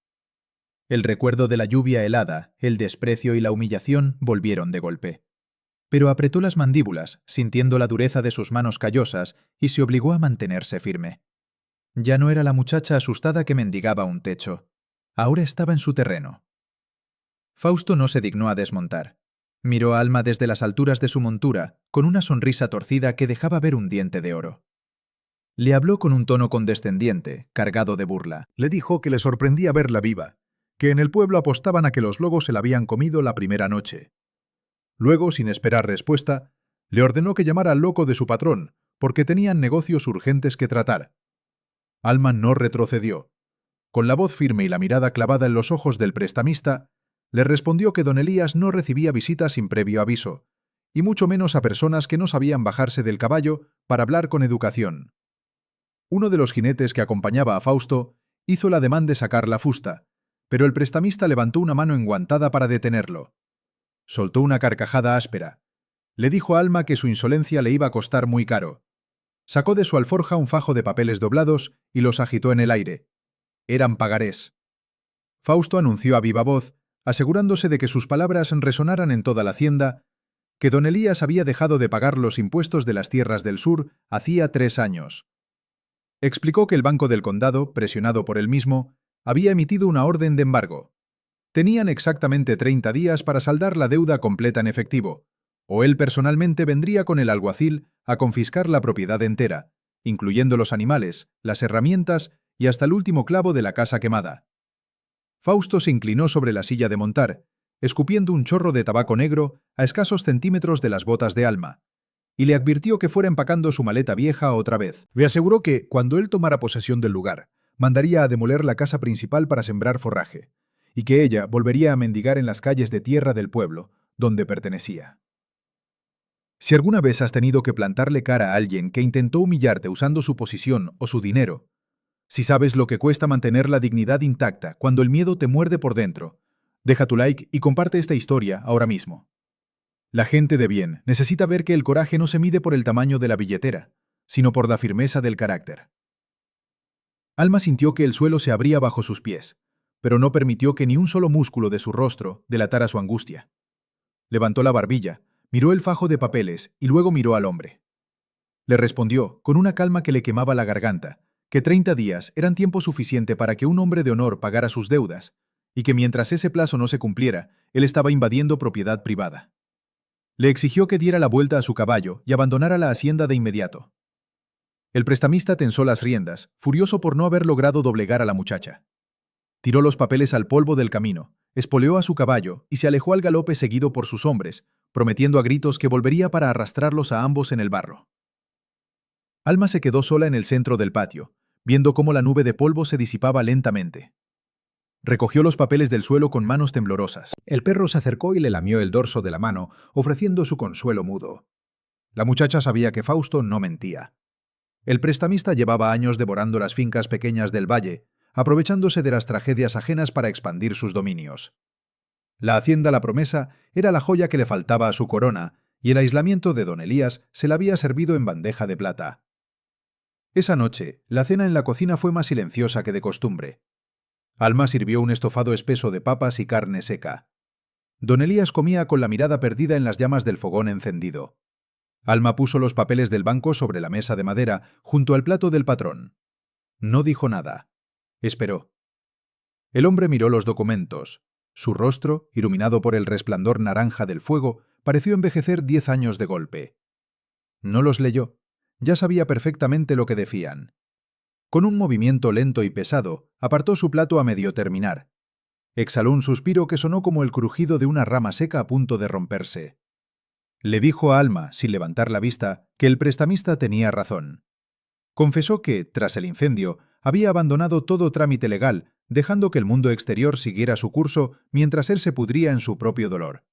El recuerdo de la lluvia helada, el desprecio y la humillación volvieron de golpe. Pero apretó las mandíbulas, sintiendo la dureza de sus manos callosas, y se obligó a mantenerse firme. Ya no era la muchacha asustada que mendigaba un techo. Ahora estaba en su terreno. Fausto no se dignó a desmontar. Miró a Alma desde las alturas de su montura, con una sonrisa torcida que dejaba ver un diente de oro. Le habló con un tono condescendiente, cargado de burla. Le dijo que le sorprendía verla viva, que en el pueblo apostaban a que los lobos se la habían comido la primera noche. Luego, sin esperar respuesta, le ordenó que llamara al loco de su patrón, porque tenían negocios urgentes que tratar. Alma no retrocedió. Con la voz firme y la mirada clavada en los ojos del prestamista, le respondió que don Elías no recibía visitas sin previo aviso, y mucho menos a personas que no sabían bajarse del caballo para hablar con educación. Uno de los jinetes que acompañaba a Fausto hizo el ademán de sacar la fusta, pero el prestamista levantó una mano enguantada para detenerlo. Soltó una carcajada áspera. Le dijo a Alma que su insolencia le iba a costar muy caro. Sacó de su alforja un fajo de papeles doblados y los agitó en el aire. Eran pagarés. Fausto anunció a viva voz, asegurándose de que sus palabras resonaran en toda la hacienda, que don Elías había dejado de pagar los impuestos de las tierras del sur hacía 3 años. Explicó que el Banco del Condado, presionado por él mismo, había emitido una orden de embargo. Tenían exactamente 30 días para saldar la deuda completa en efectivo, o él personalmente vendría con el alguacil a confiscar la propiedad entera, incluyendo los animales, las herramientas y hasta el último clavo de la casa quemada. Fausto se inclinó sobre la silla de montar, escupiendo un chorro de tabaco negro a escasos centímetros de las botas de Alma, y le advirtió que fuera empacando su maleta vieja otra vez. Le aseguró que, cuando él tomara posesión del lugar, mandaría a demoler la casa principal para sembrar forraje, y que ella volvería a mendigar en las calles de tierra del pueblo, donde pertenecía. Si alguna vez has tenido que plantarle cara a alguien que intentó humillarte usando su posición o su dinero, si sabes lo que cuesta mantener la dignidad intacta cuando el miedo te muerde por dentro, deja tu like y comparte esta historia ahora mismo. La gente de bien necesita ver que el coraje no se mide por el tamaño de la billetera, sino por la firmeza del carácter. Alma sintió que el suelo se abría bajo sus pies, pero no permitió que ni un solo músculo de su rostro delatara su angustia. Levantó la barbilla, miró el fajo de papeles y luego miró al hombre. Le respondió, con una calma que le quemaba la garganta, que 30 días eran tiempo suficiente para que un hombre de honor pagara sus deudas, y que mientras ese plazo no se cumpliera, él estaba invadiendo propiedad privada. Le exigió que diera la vuelta a su caballo y abandonara la hacienda de inmediato. El prestamista tensó las riendas, furioso por no haber logrado doblegar a la muchacha. Tiró los papeles al polvo del camino, espoleó a su caballo y se alejó al galope seguido por sus hombres, prometiendo a gritos que volvería para arrastrarlos a ambos en el barro. Alma se quedó sola en el centro del patio, viendo cómo la nube de polvo se disipaba lentamente. Recogió los papeles del suelo con manos temblorosas. El perro se acercó y le lamió el dorso de la mano, ofreciendo su consuelo mudo. La muchacha sabía que Fausto no mentía. El prestamista llevaba años devorando las fincas pequeñas del valle, aprovechándose de las tragedias ajenas para expandir sus dominios. La hacienda La Promesa era la joya que le faltaba a su corona, y el aislamiento de don Elías se la había servido en bandeja de plata. Esa noche, la cena en la cocina fue más silenciosa que de costumbre. Alma sirvió un estofado espeso de papas y carne seca. Don Elías comía con la mirada perdida en las llamas del fogón encendido. Alma puso los papeles del banco sobre la mesa de madera, junto al plato del patrón. No dijo nada. Esperó. El hombre miró los documentos. Su rostro, iluminado por el resplandor naranja del fuego, pareció envejecer 10 años de golpe. No los leyó. Ya sabía perfectamente lo que decían. Con un movimiento lento y pesado, apartó su plato a medio terminar. Exhaló un suspiro que sonó como el crujido de una rama seca a punto de romperse. Le dijo a Alma, sin levantar la vista, que el prestamista tenía razón. Confesó que, tras el incendio, había abandonado todo trámite legal, dejando que el mundo exterior siguiera su curso mientras él se pudría en su propio dolor.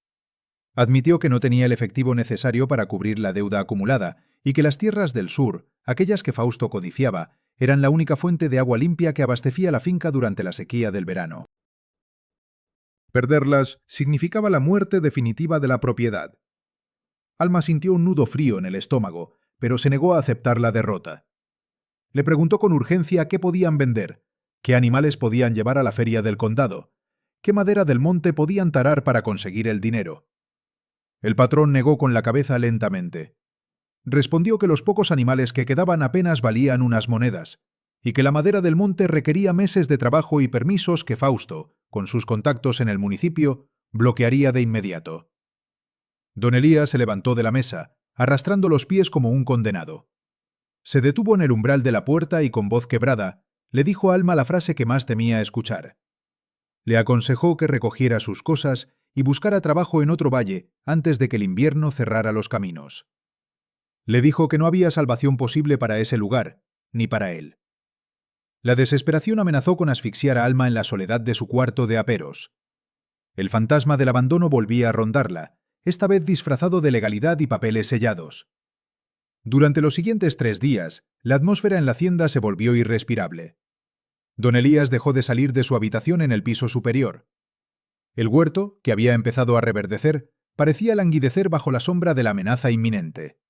Admitió que no tenía el efectivo necesario para cubrir la deuda acumulada y que las tierras del sur, aquellas que Fausto codiciaba, eran la única fuente de agua limpia que abastecía la finca durante la sequía del verano. Perderlas significaba la muerte definitiva de la propiedad. Alma sintió un nudo frío en el estómago, pero se negó a aceptar la derrota. Le preguntó con urgencia qué podían vender, qué animales podían llevar a la feria del condado, qué madera del monte podían tarar para conseguir el dinero. El patrón negó con la cabeza lentamente. Respondió que los pocos animales que quedaban apenas valían unas monedas, y que la madera del monte requería meses de trabajo y permisos que Fausto, con sus contactos en el municipio, bloquearía de inmediato. Don Elías se levantó de la mesa, arrastrando los pies como un condenado. Se detuvo en el umbral de la puerta y con voz quebrada, le dijo a Alma la frase que más temía escuchar. Le aconsejó que recogiera sus cosas y buscara trabajo en otro valle antes de que el invierno cerrara los caminos. Le dijo que no había salvación posible para ese lugar, ni para él. La desesperación amenazó con asfixiar a Alma en la soledad de su cuarto de aperos. El fantasma del abandono volvía a rondarla, esta vez disfrazado de legalidad y papeles sellados. Durante los siguientes 3 días, la atmósfera en la hacienda se volvió irrespirable. Don Elías dejó de salir de su habitación en el piso superior. El huerto, que había empezado a reverdecer, parecía languidecer bajo la sombra de la amenaza inminente.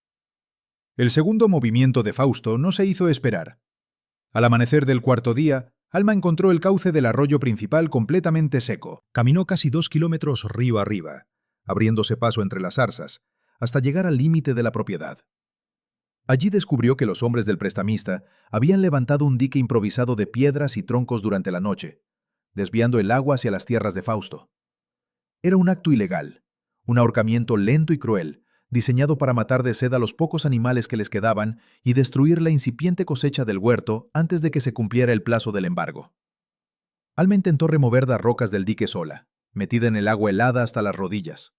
El segundo movimiento de Fausto no se hizo esperar. Al amanecer del cuarto día, Alma encontró el cauce del arroyo principal completamente seco. Caminó casi 2 kilómetros río arriba, abriéndose paso entre las zarzas, hasta llegar al límite de la propiedad. Allí descubrió que los hombres del prestamista habían levantado un dique improvisado de piedras y troncos durante la noche, desviando el agua hacia las tierras de Fausto. Era un acto ilegal, un ahorcamiento lento y cruel, diseñado para matar de sed a los pocos animales que les quedaban y destruir la incipiente cosecha del huerto antes de que se cumpliera el plazo del embargo. Alma intentó remover las rocas del dique sola, metida en el agua helada hasta las rodillas.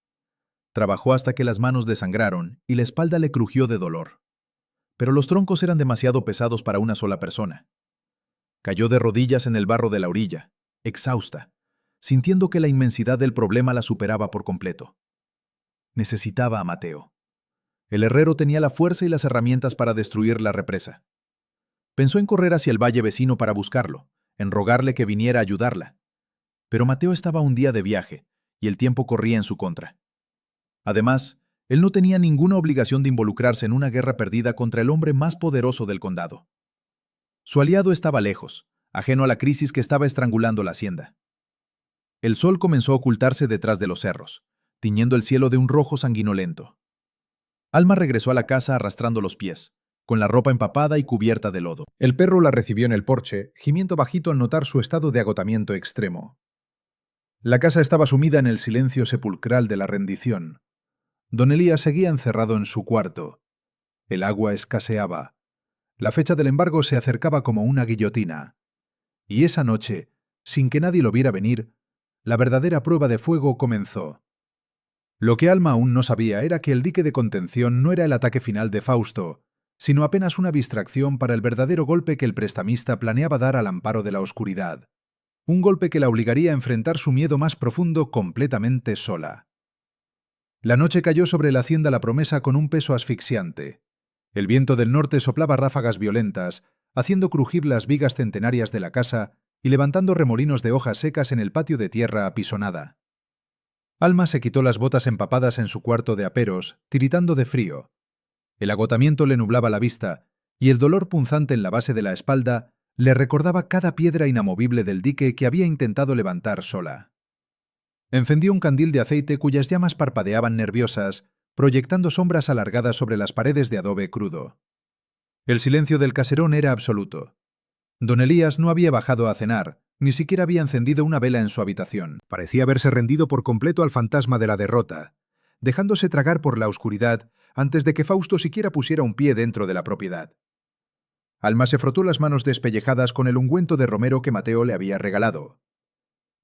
Trabajó hasta que las manos desangraron y la espalda le crujió de dolor. Pero los troncos eran demasiado pesados para una sola persona. Cayó de rodillas en el barro de la orilla, exhausta, sintiendo que la inmensidad del problema la superaba por completo. Necesitaba a Mateo. El herrero tenía la fuerza y las herramientas para destruir la represa. Pensó en correr hacia el valle vecino para buscarlo, en rogarle que viniera a ayudarla. Pero Mateo estaba un día de viaje, y el tiempo corría en su contra. Además, él no tenía ninguna obligación de involucrarse en una guerra perdida contra el hombre más poderoso del condado. Su aliado estaba lejos, ajeno a la crisis que estaba estrangulando la hacienda. El sol comenzó a ocultarse detrás de los cerros, tiñendo el cielo de un rojo sanguinolento. Alma regresó a la casa arrastrando los pies, con la ropa empapada y cubierta de lodo. El perro la recibió en el porche, gimiendo bajito al notar su estado de agotamiento extremo. La casa estaba sumida en el silencio sepulcral de la rendición. Don Elías seguía encerrado en su cuarto. El agua escaseaba. La fecha del embargo se acercaba como una guillotina. Y esa noche, sin que nadie lo viera venir, la verdadera prueba de fuego comenzó. Lo que Alma aún no sabía era que el dique de contención no era el ataque final de Fausto, sino apenas una distracción para el verdadero golpe que el prestamista planeaba dar al amparo de la oscuridad. Un golpe que la obligaría a enfrentar su miedo más profundo completamente sola. La noche cayó sobre la hacienda La Promesa con un peso asfixiante. El viento del norte soplaba ráfagas violentas, haciendo crujir las vigas centenarias de la casa y levantando remolinos de hojas secas en el patio de tierra apisonada. Alma se quitó las botas empapadas en su cuarto de aperos, tiritando de frío. El agotamiento le nublaba la vista, y el dolor punzante en la base de la espalda le recordaba cada piedra inamovible del dique que había intentado levantar sola. Encendió un candil de aceite cuyas llamas parpadeaban nerviosas, proyectando sombras alargadas sobre las paredes de adobe crudo. El silencio del caserón era absoluto. Don Elías no había bajado a cenar, ni siquiera había encendido una vela en su habitación. Parecía haberse rendido por completo al fantasma de la derrota. dejándose tragar por la oscuridad antes de que Fausto siquiera pusiera un pie dentro de la propiedad. Alma se frotó las manos despellejadas con el ungüento de romero que Mateo le había regalado.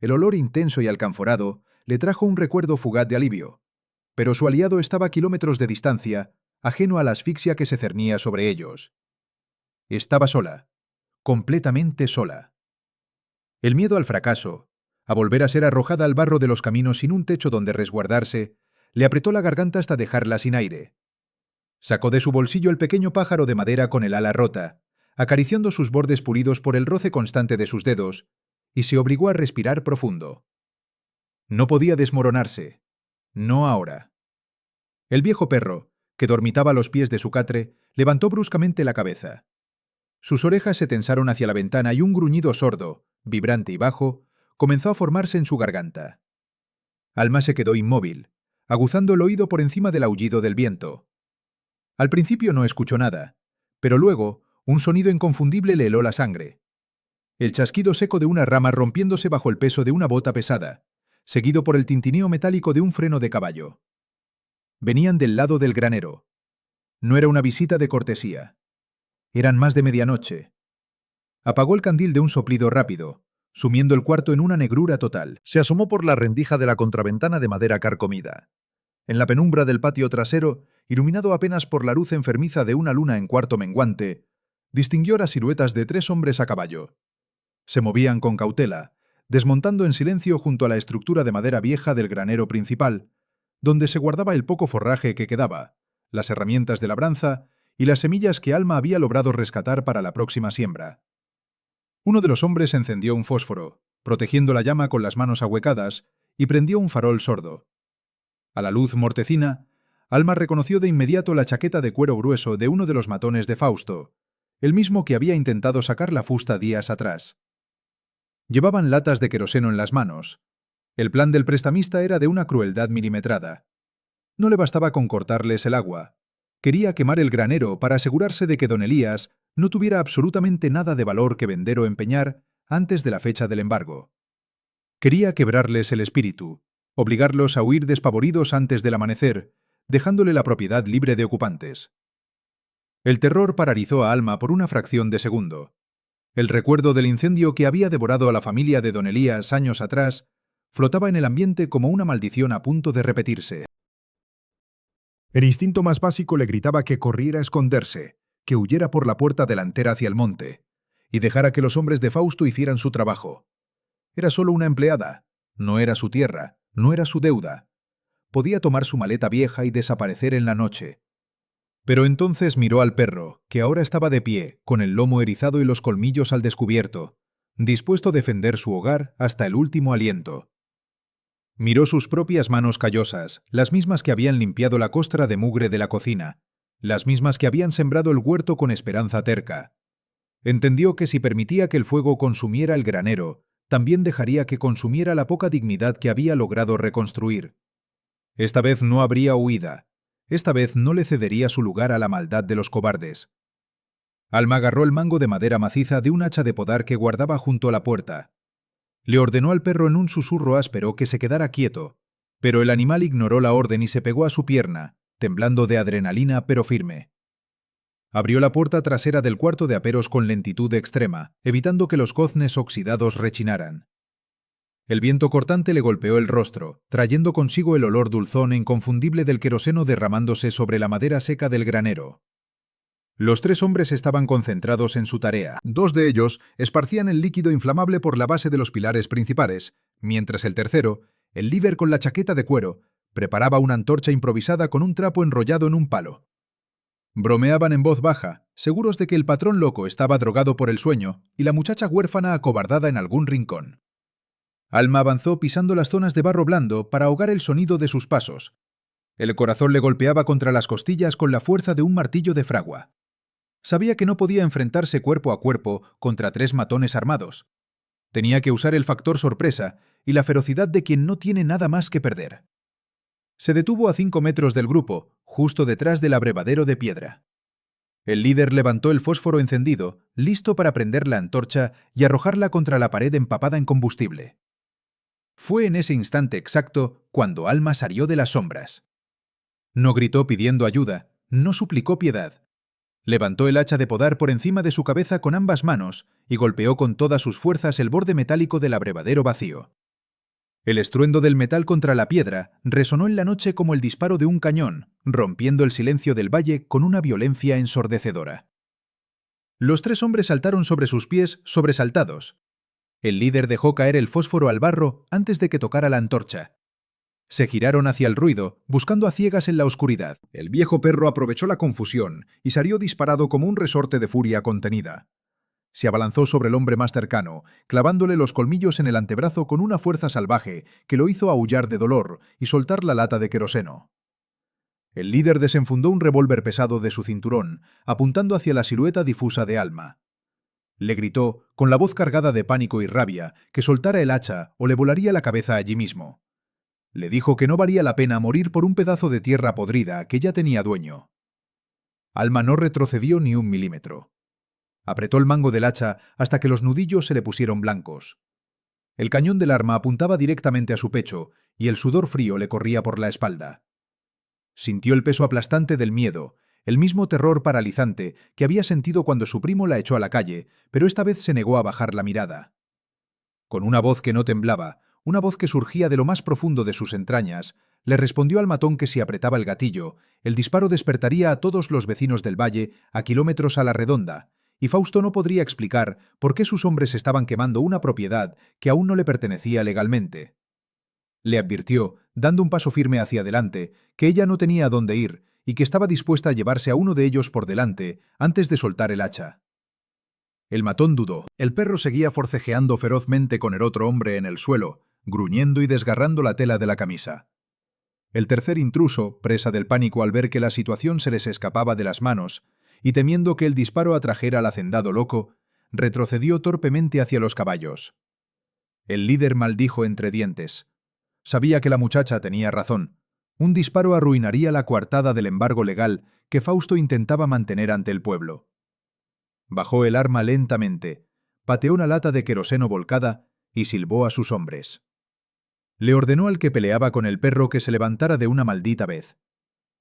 El olor intenso y alcanforado le trajo un recuerdo fugaz de alivio, pero su aliado estaba a kilómetros de distancia, ajeno a la asfixia que se cernía sobre ellos. Estaba sola, completamente sola. El miedo al fracaso, a volver a ser arrojada al barro de los caminos sin un techo donde resguardarse, le apretó la garganta hasta dejarla sin aire. Sacó de su bolsillo el pequeño pájaro de madera con el ala rota, acariciando sus bordes pulidos por el roce constante de sus dedos, y se obligó a respirar profundo. No podía desmoronarse. No ahora. El viejo perro, que dormitaba a los pies de su catre, levantó bruscamente la cabeza. Sus orejas se tensaron hacia la ventana y un gruñido sordo, vibrante y bajo, comenzó a formarse en su garganta. Alma se quedó inmóvil, aguzando el oído por encima del aullido del viento. Al principio no escuchó nada, pero luego un sonido inconfundible le heló la sangre. El chasquido seco de una rama rompiéndose bajo el peso de una bota pesada, seguido por el tintineo metálico de un freno de caballo. Venían del lado del granero. No era una visita de cortesía. Eran más de medianoche. Apagó el candil de un soplido rápido, sumiendo el cuarto en una negrura total. Se asomó por la rendija de la contraventana de madera carcomida. En la penumbra del patio trasero, iluminado apenas por la luz enfermiza de una luna en cuarto menguante, distinguió las siluetas de 3 hombres a caballo. Se movían con cautela, desmontando en silencio junto a la estructura de madera vieja del granero principal, donde se guardaba el poco forraje que quedaba, las herramientas de labranza y las semillas que Alma había logrado rescatar para la próxima siembra. Uno de los hombres encendió un fósforo, protegiendo la llama con las manos ahuecadas, y prendió un farol sordo. A la luz mortecina, Alma reconoció de inmediato la chaqueta de cuero grueso de uno de los matones de Fausto, el mismo que había intentado sacar la fusta días atrás. Llevaban latas de queroseno en las manos. El plan del prestamista era de una crueldad milimetrada. No le bastaba con cortarles el agua. Quería quemar el granero para asegurarse de que don Elías no tuviera absolutamente nada de valor que vender o empeñar antes de la fecha del embargo. Quería quebrarles el espíritu, obligarlos a huir despavoridos antes del amanecer, dejándole la propiedad libre de ocupantes. El terror paralizó a Alma por una fracción de segundo. El recuerdo del incendio que había devorado a la familia de don Elías años atrás flotaba en el ambiente como una maldición a punto de repetirse. El instinto más básico le gritaba que corriera a esconderse, que huyera por la puerta delantera hacia el monte, y dejara que los hombres de Fausto hicieran su trabajo. Era solo una empleada, no era su tierra, no era su deuda. Podía tomar su maleta vieja y desaparecer en la noche. Pero entonces miró al perro, que ahora estaba de pie, con el lomo erizado y los colmillos al descubierto, dispuesto a defender su hogar hasta el último aliento. Miró sus propias manos callosas, las mismas que habían limpiado la costra de mugre de la cocina, las mismas que habían sembrado el huerto con esperanza terca. Entendió que si permitía que el fuego consumiera el granero, también dejaría que consumiera la poca dignidad que había logrado reconstruir. Esta vez no habría huida. Esta vez no le cedería su lugar a la maldad de los cobardes. Alma agarró el mango de madera maciza de un hacha de podar que guardaba junto a la puerta. Le ordenó al perro en un susurro áspero que se quedara quieto, pero el animal ignoró la orden y se pegó a su pierna, temblando de adrenalina pero firme. Abrió la puerta trasera del cuarto de aperos con lentitud extrema, evitando que los goznes oxidados rechinaran. El viento cortante le golpeó el rostro, trayendo consigo el olor dulzón e inconfundible del queroseno derramándose sobre la madera seca del granero. Los 3 hombres estaban concentrados en su tarea. 2 de ellos esparcían el líquido inflamable por la base de los pilares principales, mientras el tercero, el líder con la chaqueta de cuero, preparaba una antorcha improvisada con un trapo enrollado en un palo. Bromeaban en voz baja, seguros de que el patrón loco estaba drogado por el sueño y la muchacha huérfana acobardada en algún rincón. Alma avanzó pisando las zonas de barro blando para ahogar el sonido de sus pasos. El corazón le golpeaba contra las costillas con la fuerza de un martillo de fragua. Sabía que no podía enfrentarse cuerpo a cuerpo contra 3 matones armados. Tenía que usar el factor sorpresa y la ferocidad de quien no tiene nada más que perder. Se detuvo a 5 metros del grupo, justo detrás del abrevadero de piedra. El líder levantó el fósforo encendido, listo para prender la antorcha y arrojarla contra la pared empapada en combustible. Fue en ese instante exacto cuando Alma salió de las sombras. No gritó pidiendo ayuda, no suplicó piedad. Levantó el hacha de podar por encima de su cabeza con ambas manos y golpeó con todas sus fuerzas el borde metálico del abrevadero vacío. El estruendo del metal contra la piedra resonó en la noche como el disparo de un cañón, rompiendo el silencio del valle con una violencia ensordecedora. Los tres hombres saltaron sobre sus pies, sobresaltados. El líder dejó caer el fósforo al barro antes de que tocara la antorcha. Se giraron hacia el ruido, buscando a ciegas en la oscuridad. El viejo perro aprovechó la confusión y salió disparado como un resorte de furia contenida. Se abalanzó sobre el hombre más cercano, clavándole los colmillos en el antebrazo con una fuerza salvaje que lo hizo aullar de dolor y soltar la lata de queroseno. El líder desenfundó un revólver pesado de su cinturón, apuntando hacia la silueta difusa de Alma. Le gritó, con la voz cargada de pánico y rabia, que soltara el hacha o le volaría la cabeza allí mismo. Le dijo que no valía la pena morir por un pedazo de tierra podrida que ya tenía dueño. Alma no retrocedió ni un milímetro. Apretó el mango del hacha hasta que los nudillos se le pusieron blancos. El cañón del arma apuntaba directamente a su pecho y el sudor frío le corría por la espalda. Sintió el peso aplastante del miedo, el mismo terror paralizante que había sentido cuando su primo la echó a la calle, pero esta vez se negó a bajar la mirada. Con una voz que no temblaba, una voz que surgía de lo más profundo de sus entrañas, le respondió al matón que si apretaba el gatillo, el disparo despertaría a todos los vecinos del valle a kilómetros a la redonda, y Fausto no podría explicar por qué sus hombres estaban quemando una propiedad que aún no le pertenecía legalmente. Le advirtió, dando un paso firme hacia adelante, que ella no tenía a dónde ir y que estaba dispuesta a llevarse a uno de ellos por delante antes de soltar el hacha. El matón dudó. El perro seguía forcejeando ferozmente con el otro hombre en el suelo, gruñendo y desgarrando la tela de la camisa. El tercer intruso, presa del pánico al ver que la situación se les escapaba de las manos, y temiendo que el disparo atrajera al hacendado loco, retrocedió torpemente hacia los caballos. El líder maldijo entre dientes. Sabía que la muchacha tenía razón. Un disparo arruinaría la coartada del embargo legal que Fausto intentaba mantener ante el pueblo. Bajó el arma lentamente, pateó una lata de queroseno volcada y silbó a sus hombres. Le ordenó al que peleaba con el perro que se levantara de una maldita vez.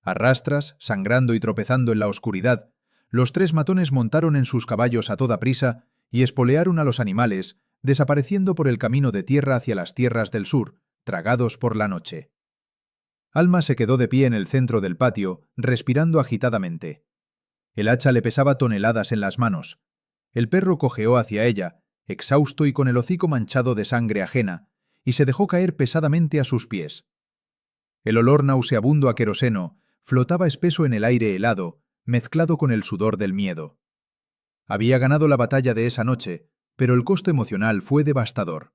A rastras, sangrando y tropezando en la oscuridad, los tres matones montaron en sus caballos a toda prisa y espolearon a los animales, desapareciendo por el camino de tierra hacia las tierras del sur, tragados por la noche. Alma se quedó de pie en el centro del patio, respirando agitadamente. El hacha le pesaba toneladas en las manos. El perro cojeó hacia ella, exhausto y con el hocico manchado de sangre ajena, y se dejó caer pesadamente a sus pies. El olor nauseabundo a queroseno flotaba espeso en el aire helado, mezclado con el sudor del miedo. Había ganado la batalla de esa noche, pero el costo emocional fue devastador.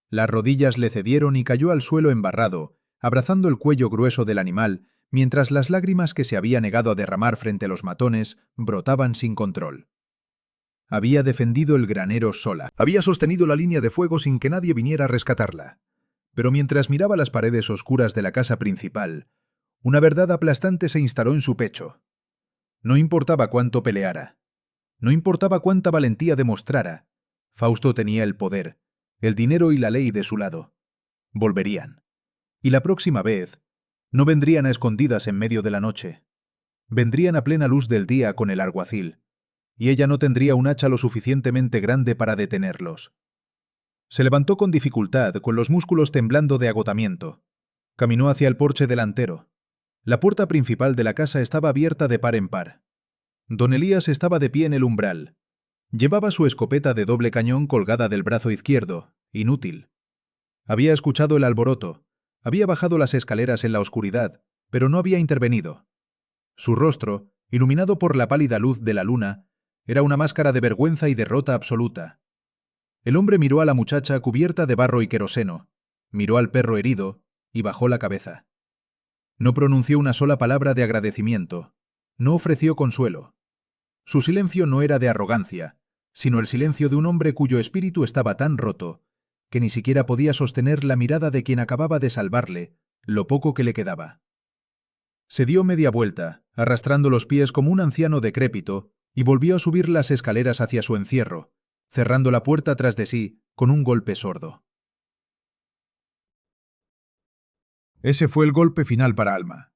Las rodillas le cedieron y cayó al suelo embarrado, abrazando el cuello grueso del animal, mientras las lágrimas que se había negado a derramar frente a los matones brotaban sin control. Había defendido el granero sola. Había sostenido la línea de fuego sin que nadie viniera a rescatarla. Pero mientras miraba las paredes oscuras de la casa principal, una verdad aplastante se instaló en su pecho. No importaba cuánto peleara. No importaba cuánta valentía demostrara. Fausto tenía el poder, el dinero y la ley de su lado. Volverían. Y la próxima vez, no vendrían a escondidas en medio de la noche. Vendrían a plena luz del día con el alguacil, y ella no tendría un hacha lo suficientemente grande para detenerlos. Se levantó con dificultad, con los músculos temblando de agotamiento. Caminó hacia el porche delantero. La puerta principal de la casa estaba abierta de par en par. Don Elías estaba de pie en el umbral. Llevaba su escopeta de doble cañón colgada del brazo izquierdo, inútil. Había escuchado el alboroto, había bajado las escaleras en la oscuridad, pero no había intervenido. Su rostro, iluminado por la pálida luz de la luna, era una máscara de vergüenza y derrota absoluta. El hombre miró a la muchacha cubierta de barro y queroseno, miró al perro herido y bajó la cabeza. No pronunció una sola palabra de agradecimiento, no ofreció consuelo. Su silencio no era de arrogancia, sino el silencio de un hombre cuyo espíritu estaba tan roto que ni siquiera podía sostener la mirada de quien acababa de salvarle lo poco que le quedaba. Se dio media vuelta, arrastrando los pies como un anciano decrépito, y volvió a subir las escaleras hacia su encierro, cerrando la puerta tras de sí con un golpe sordo. Ese fue el golpe final para Alma.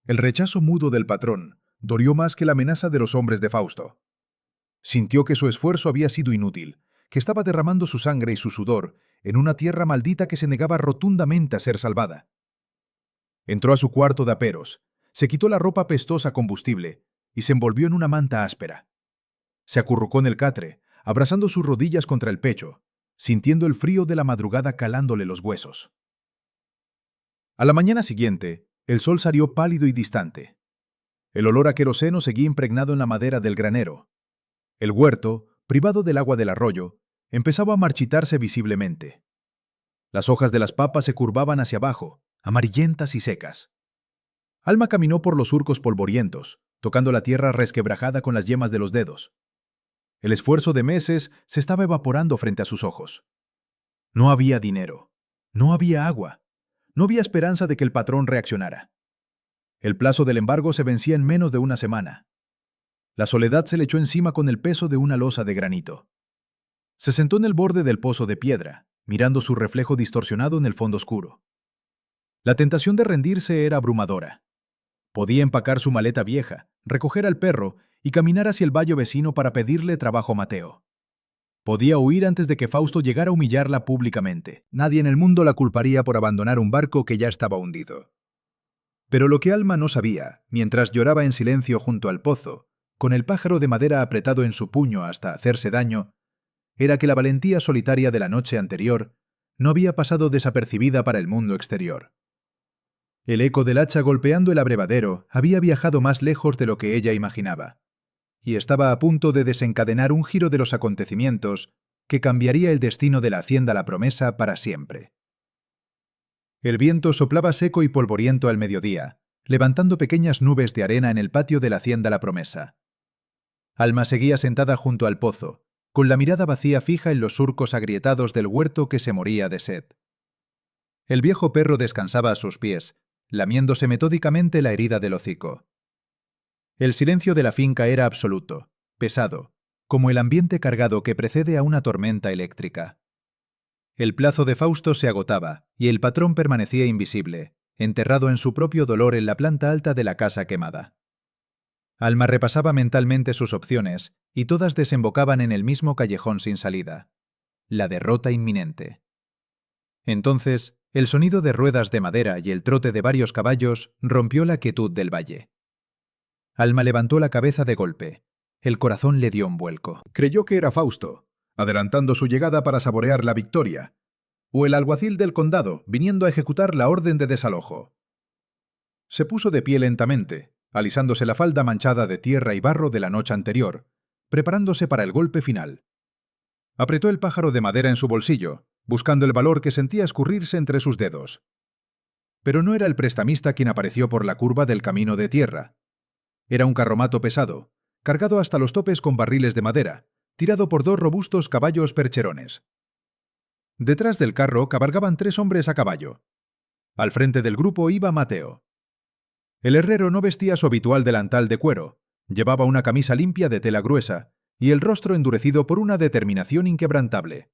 El rechazo mudo del patrón dolió más que la amenaza de los hombres de Fausto. Sintió que su esfuerzo había sido inútil, que estaba derramando su sangre y su sudor en una tierra maldita que se negaba rotundamente a ser salvada. Entró a su cuarto de aperos, se quitó la ropa apestosa a combustible y se envolvió en una manta áspera. Se acurrucó en el catre, abrazando sus rodillas contra el pecho, sintiendo el frío de la madrugada calándole los huesos. A la mañana siguiente, el sol salió pálido y distante. El olor a queroseno seguía impregnado en la madera del granero. El huerto, privado del agua del arroyo, empezaba a marchitarse visiblemente. Las hojas de las papas se curvaban hacia abajo, amarillentas y secas. Alma caminó por los surcos polvorientos, tocando la tierra resquebrajada con las yemas de los dedos. El esfuerzo de meses se estaba evaporando frente a sus ojos. No había dinero, no había agua, no había esperanza de que el patrón reaccionara. El plazo del embargo se vencía en menos de una semana. La soledad se le echó encima con el peso de una losa de granito. Se sentó en el borde del pozo de piedra, mirando su reflejo distorsionado en el fondo oscuro. La tentación de rendirse era abrumadora. Podía empacar su maleta vieja, recoger al perro y caminar hacia el valle vecino para pedirle trabajo a Mateo. Podía huir antes de que Fausto llegara a humillarla públicamente. Nadie en el mundo la culparía por abandonar un barco que ya estaba hundido. Pero lo que Alma no sabía, mientras lloraba en silencio junto al pozo, con el pájaro de madera apretado en su puño hasta hacerse daño, era que la valentía solitaria de la noche anterior no había pasado desapercibida para el mundo exterior. El eco del hacha golpeando el abrevadero había viajado más lejos de lo que ella imaginaba, y estaba a punto de desencadenar un giro de los acontecimientos que cambiaría el destino de la hacienda La Promesa para siempre. El viento soplaba seco y polvoriento al mediodía, levantando pequeñas nubes de arena en el patio de la hacienda La Promesa. Alma seguía sentada junto al pozo, con la mirada vacía fija en los surcos agrietados del huerto que se moría de sed. El viejo perro descansaba a sus pies, lamiéndose metódicamente la herida del hocico. El silencio de la finca era absoluto, pesado, como el ambiente cargado que precede a una tormenta eléctrica. El plazo de Fausto se agotaba y el patrón permanecía invisible, enterrado en su propio dolor en la planta alta de la casa quemada. Alma repasaba mentalmente sus opciones y todas desembocaban en el mismo callejón sin salida: la derrota inminente. Entonces, el sonido de ruedas de madera y el trote de varios caballos rompió la quietud del valle. Alma levantó la cabeza de golpe. El corazón le dio un vuelco. Creyó que era Fausto, adelantando su llegada para saborear la victoria, o el alguacil del condado, viniendo a ejecutar la orden de desalojo. Se puso de pie lentamente, alisándose la falda manchada de tierra y barro de la noche anterior, preparándose para el golpe final. Apretó el pájaro de madera en su bolsillo, buscando el valor que sentía escurrirse entre sus dedos. Pero no era el prestamista quien apareció por la curva del camino de tierra. Era un carromato pesado, cargado hasta los topes con barriles de madera, tirado por dos robustos caballos percherones. Detrás del carro cabalgaban 3 hombres a caballo. Al frente del grupo iba Mateo. El herrero no vestía su habitual delantal de cuero, llevaba una camisa limpia de tela gruesa y el rostro endurecido por una determinación inquebrantable.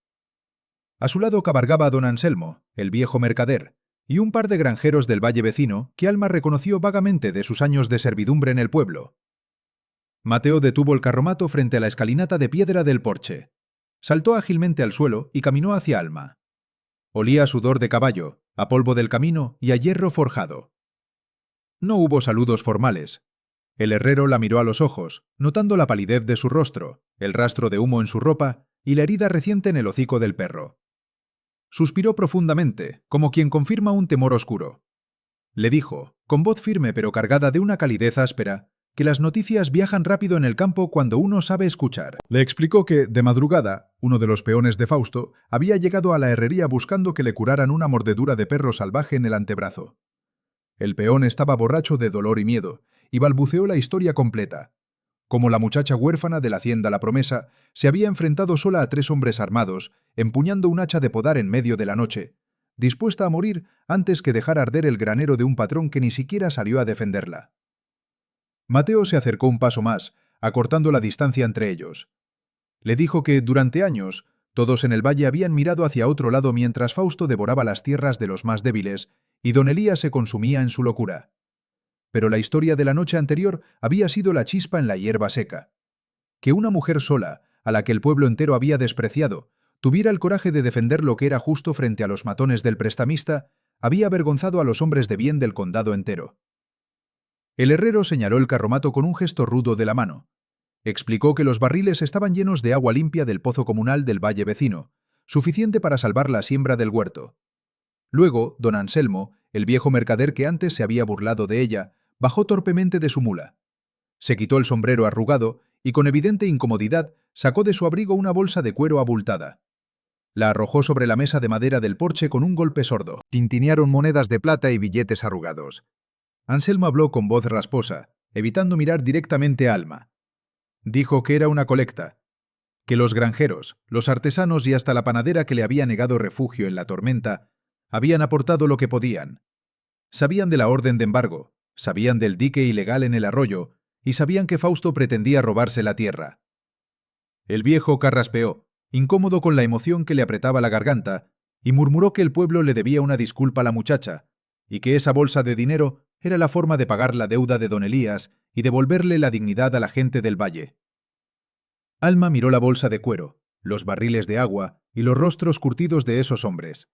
A su lado cabalgaba don Anselmo, el viejo mercader, y un par de granjeros del valle vecino que Alma reconoció vagamente de sus años de servidumbre en el pueblo. Mateo detuvo el carromato frente a la escalinata de piedra del porche. Saltó ágilmente al suelo y caminó hacia Alma. Olía a sudor de caballo, a polvo del camino y a hierro forjado. No hubo saludos formales. El herrero la miró a los ojos, notando la palidez de su rostro, el rastro de humo en su ropa y la herida reciente en el hocico del perro. Suspiró profundamente, como quien confirma un temor oscuro. Le dijo, con voz firme pero cargada de una calidez áspera, que las noticias viajan rápido en el campo cuando uno sabe escuchar. Le explicó que, de madrugada, uno de los peones de Fausto había llegado a la herrería buscando que le curaran una mordedura de perro salvaje en el antebrazo. El peón estaba borracho de dolor y miedo, y balbuceó la historia completa. Como la muchacha huérfana de la hacienda La Promesa se había enfrentado sola a 3 hombres armados, empuñando un hacha de podar en medio de la noche, dispuesta a morir antes que dejar arder el granero de un patrón que ni siquiera salió a defenderla. Mateo se acercó un paso más, acortando la distancia entre ellos. Le dijo que, durante años, todos en el valle habían mirado hacia otro lado mientras Fausto devoraba las tierras de los más débiles y don Elías se consumía en su locura. pero la historia de la noche anterior había sido la chispa en la hierba seca. Que una mujer sola, a la que el pueblo entero había despreciado, tuviera el coraje de defender lo que era justo frente a los matones del prestamista, había avergonzado a los hombres de bien del condado entero. El herrero señaló el carromato con un gesto rudo de la mano. Explicó que los barriles estaban llenos de agua limpia del pozo comunal del valle vecino, suficiente para salvar la siembra del huerto. Luego, don Anselmo, el viejo mercader que antes se había burlado de ella, bajó torpemente de su mula. Se quitó el sombrero arrugado y, con evidente incomodidad, sacó de su abrigo una bolsa de cuero abultada. La arrojó sobre la mesa de madera del porche con un golpe sordo. Tintinearon monedas de plata y billetes arrugados. Anselmo habló con voz rasposa, evitando mirar directamente a Alma. Dijo que era una colecta, que los granjeros, los artesanos y hasta la panadera que le había negado refugio en la tormenta habían aportado lo que podían. Sabían de la orden de embargo, sabían del dique ilegal en el arroyo y sabían que Fausto pretendía robarse la tierra. El viejo carraspeó, incómodo con la emoción que le apretaba la garganta, y murmuró que el pueblo le debía una disculpa a la muchacha, y que esa bolsa de dinero era la forma de pagar la deuda de don Elías y devolverle la dignidad a la gente del valle. Alma miró la bolsa de cuero, los barriles de agua y los rostros curtidos de esos hombres.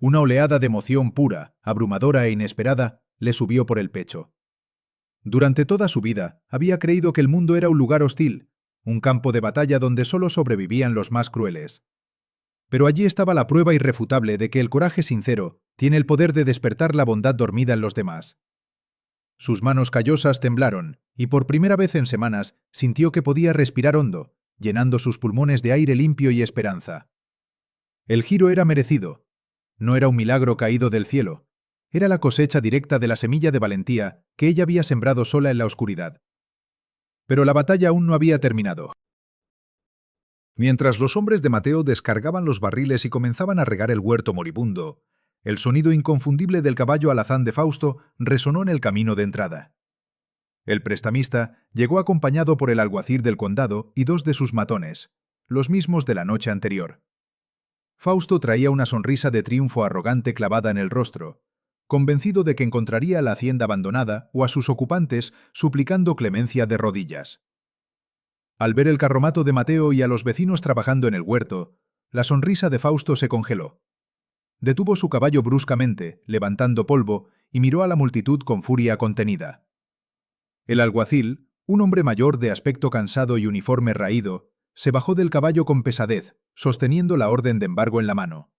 Una oleada de emoción pura, abrumadora e inesperada le subió por el pecho. Durante toda su vida había creído que el mundo era un lugar hostil, un campo de batalla donde solo sobrevivían los más crueles. Pero allí estaba la prueba irrefutable de que el coraje sincero tiene el poder de despertar la bondad dormida en los demás. Sus manos callosas temblaron, y por primera vez en semanas sintió que podía respirar hondo, llenando sus pulmones de aire limpio y esperanza. El giro era merecido. No era un milagro caído del cielo. Era la cosecha directa de la semilla de valentía que ella había sembrado sola en la oscuridad. Pero la batalla aún no había terminado. Mientras los hombres de Mateo descargaban los barriles y comenzaban a regar el huerto moribundo, el sonido inconfundible del caballo alazán de Fausto resonó en el camino de entrada. El prestamista llegó acompañado por el alguacil del condado y dos de sus matones, los mismos de la noche anterior. Fausto traía una sonrisa de triunfo arrogante clavada en el rostro, convencido de que encontraría la hacienda abandonada o a sus ocupantes suplicando clemencia de rodillas. Al ver el carromato de Mateo y a los vecinos trabajando en el huerto, la sonrisa de Fausto se congeló. Detuvo su caballo bruscamente, levantando polvo, y miró a la multitud con furia contenida. El alguacil, un hombre mayor de aspecto cansado y uniforme raído, se bajó del caballo con pesadez, sosteniendo la orden de embargo en la mano.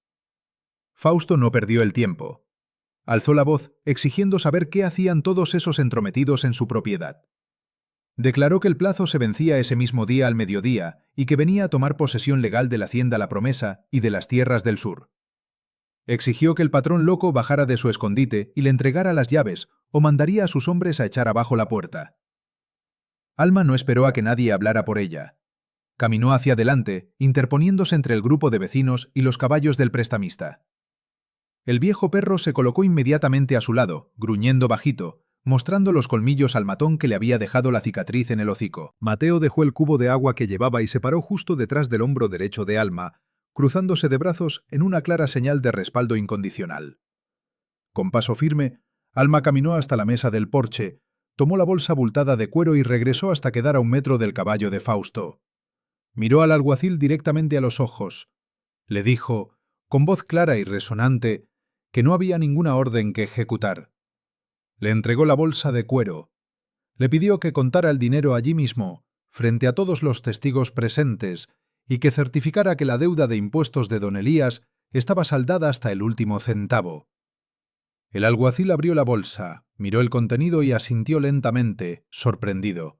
Fausto no perdió el tiempo. Alzó la voz, exigiendo saber qué hacían todos esos entrometidos en su propiedad. Declaró que el plazo se vencía ese mismo día al mediodía y que venía a tomar posesión legal de la hacienda La Promesa y de las tierras del sur. Exigió que el patrón loco bajara de su escondite y le entregara las llaves o mandaría a sus hombres a echar abajo la puerta. Alma no esperó a que nadie hablara por ella. Caminó hacia adelante, interponiéndose entre el grupo de vecinos y los caballos del prestamista. El viejo perro se colocó inmediatamente a su lado, gruñendo bajito, mostrando los colmillos al matón que le había dejado la cicatriz en el hocico. Mateo dejó el cubo de agua que llevaba y se paró justo detrás del hombro derecho de Alma, cruzándose de brazos en una clara señal de respaldo incondicional. Con paso firme, Alma caminó hasta la mesa del porche, tomó la bolsa abultada de cuero y regresó hasta quedar a 1 metro del caballo de Fausto. Miró al alguacil directamente a los ojos. Le dijo, con voz clara y resonante, que no había ninguna orden que ejecutar. Le entregó la bolsa de cuero. Le pidió que contara el dinero allí mismo, frente a todos los testigos presentes, y que certificara que la deuda de impuestos de don Elías estaba saldada hasta el último centavo. El alguacil abrió la bolsa, miró el contenido y asintió lentamente, sorprendido.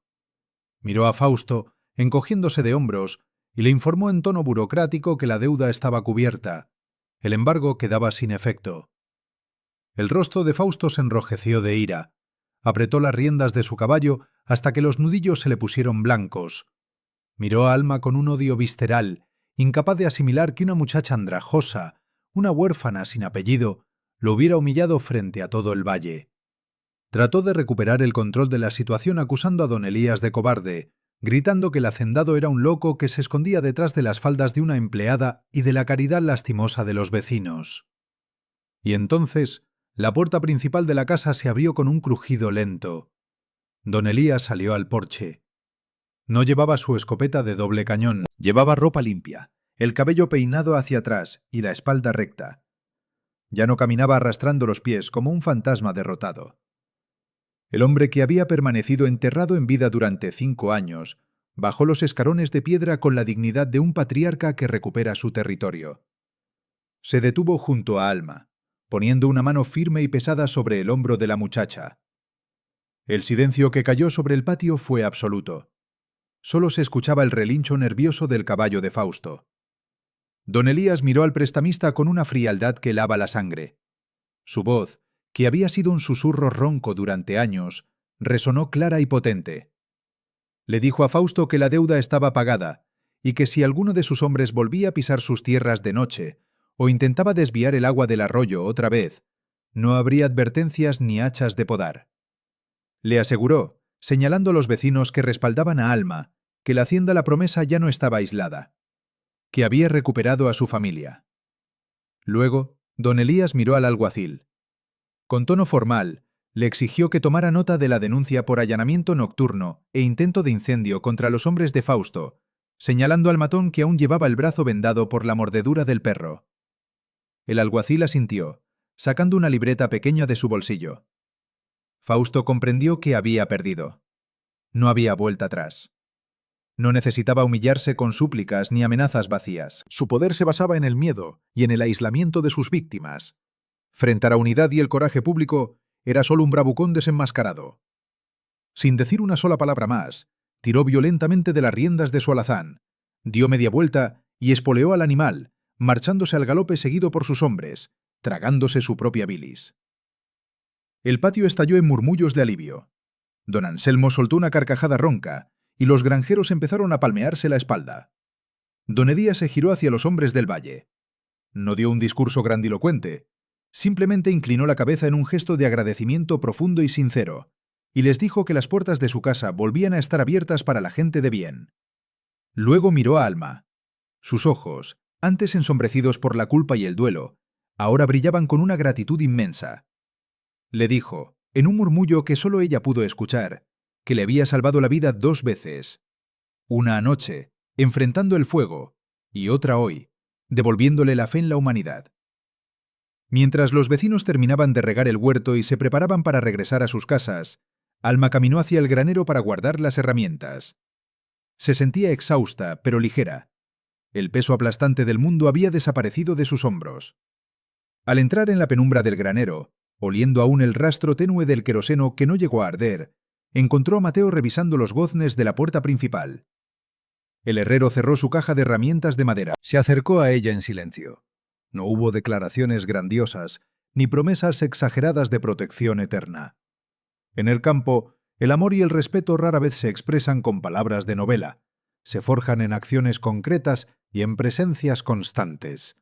Miró a Fausto, encogiéndose de hombros, y le informó en tono burocrático que la deuda estaba cubierta. El embargo quedaba sin efecto. El rostro de Fausto se enrojeció de ira. Apretó las riendas de su caballo hasta que los nudillos se le pusieron blancos. Miró a Alma con un odio visceral, incapaz de asimilar que una muchacha andrajosa, una huérfana sin apellido, lo hubiera humillado frente a todo el valle. Trató de recuperar el control de la situación acusando a don Elías de cobarde, gritando que el hacendado era un loco que se escondía detrás de las faldas de una empleada y de la caridad lastimosa de los vecinos. Y entonces La puerta principal de la casa se abrió con un crujido lento. Don Elías salió al porche. No llevaba su escopeta de doble cañón. Llevaba ropa limpia, el cabello peinado hacia atrás y la espalda recta. Ya no caminaba arrastrando los pies como un fantasma derrotado. El hombre que había permanecido enterrado en vida durante 5 años bajó los escalones de piedra con la dignidad de un patriarca que recupera su territorio. Se detuvo junto a Alma, poniendo una mano firme y pesada sobre el hombro de la muchacha. El silencio que cayó sobre el patio fue absoluto. Solo se escuchaba el relincho nervioso del caballo de Fausto. Don Elías miró al prestamista con una frialdad que helaba la sangre. Su voz, que había sido un susurro ronco durante años, resonó clara y potente. Le dijo a Fausto que la deuda estaba pagada y que si alguno de sus hombres volvía a pisar sus tierras de noche o intentaba desviar el agua del arroyo otra vez, no habría advertencias ni hachas de podar. Le aseguró, señalando a los vecinos que respaldaban a Alma, que la hacienda La Promesa ya no estaba aislada, que había recuperado a su familia. Luego, don Elías miró al alguacil. Con tono formal, le exigió que tomara nota de la denuncia por allanamiento nocturno e intento de incendio contra los hombres de Fausto, señalando al matón que aún llevaba el brazo vendado por la mordedura del perro. El alguacil asintió, sacando una libreta pequeña de su bolsillo. Fausto comprendió que había perdido. No había vuelta atrás. No necesitaba humillarse con súplicas ni amenazas vacías. Su poder se basaba en el miedo y en el aislamiento de sus víctimas. Frente a la unidad y el coraje público, era solo un bravucón desenmascarado. Sin decir una sola palabra más, tiró violentamente de las riendas de su alazán, dio media vuelta y espoleó al animal, marchándose al galope seguido por sus hombres, tragándose su propia bilis. El patio estalló en murmullos de alivio. Don Anselmo soltó una carcajada ronca y los granjeros empezaron a palmearse la espalda. Don Elías se giró hacia los hombres del valle. No dio un discurso grandilocuente, simplemente inclinó la cabeza en un gesto de agradecimiento profundo y sincero, y les dijo que las puertas de su casa volvían a estar abiertas para la gente de bien. Luego miró a Alma. Sus ojos, antes ensombrecidos por la culpa y el duelo, ahora brillaban con una gratitud inmensa. Le dijo, en un murmullo que solo ella pudo escuchar, que le había salvado la vida 2 veces. Una anoche, enfrentando el fuego, y otra hoy, devolviéndole la fe en la humanidad. Mientras los vecinos terminaban de regar el huerto y se preparaban para regresar a sus casas, Alma caminó hacia el granero para guardar las herramientas. Se sentía exhausta, pero ligera. El peso aplastante del mundo había desaparecido de sus hombros. Al entrar en la penumbra del granero, oliendo aún el rastro tenue del queroseno que no llegó a arder, encontró a Mateo revisando los goznes de la puerta principal. El herrero cerró su caja de herramientas de madera. Se acercó a ella en silencio. No hubo declaraciones grandiosas, ni promesas exageradas de protección eterna. En el campo, el amor y el respeto rara vez se expresan con palabras de novela, se forjan en acciones concretas y en presencias constantes.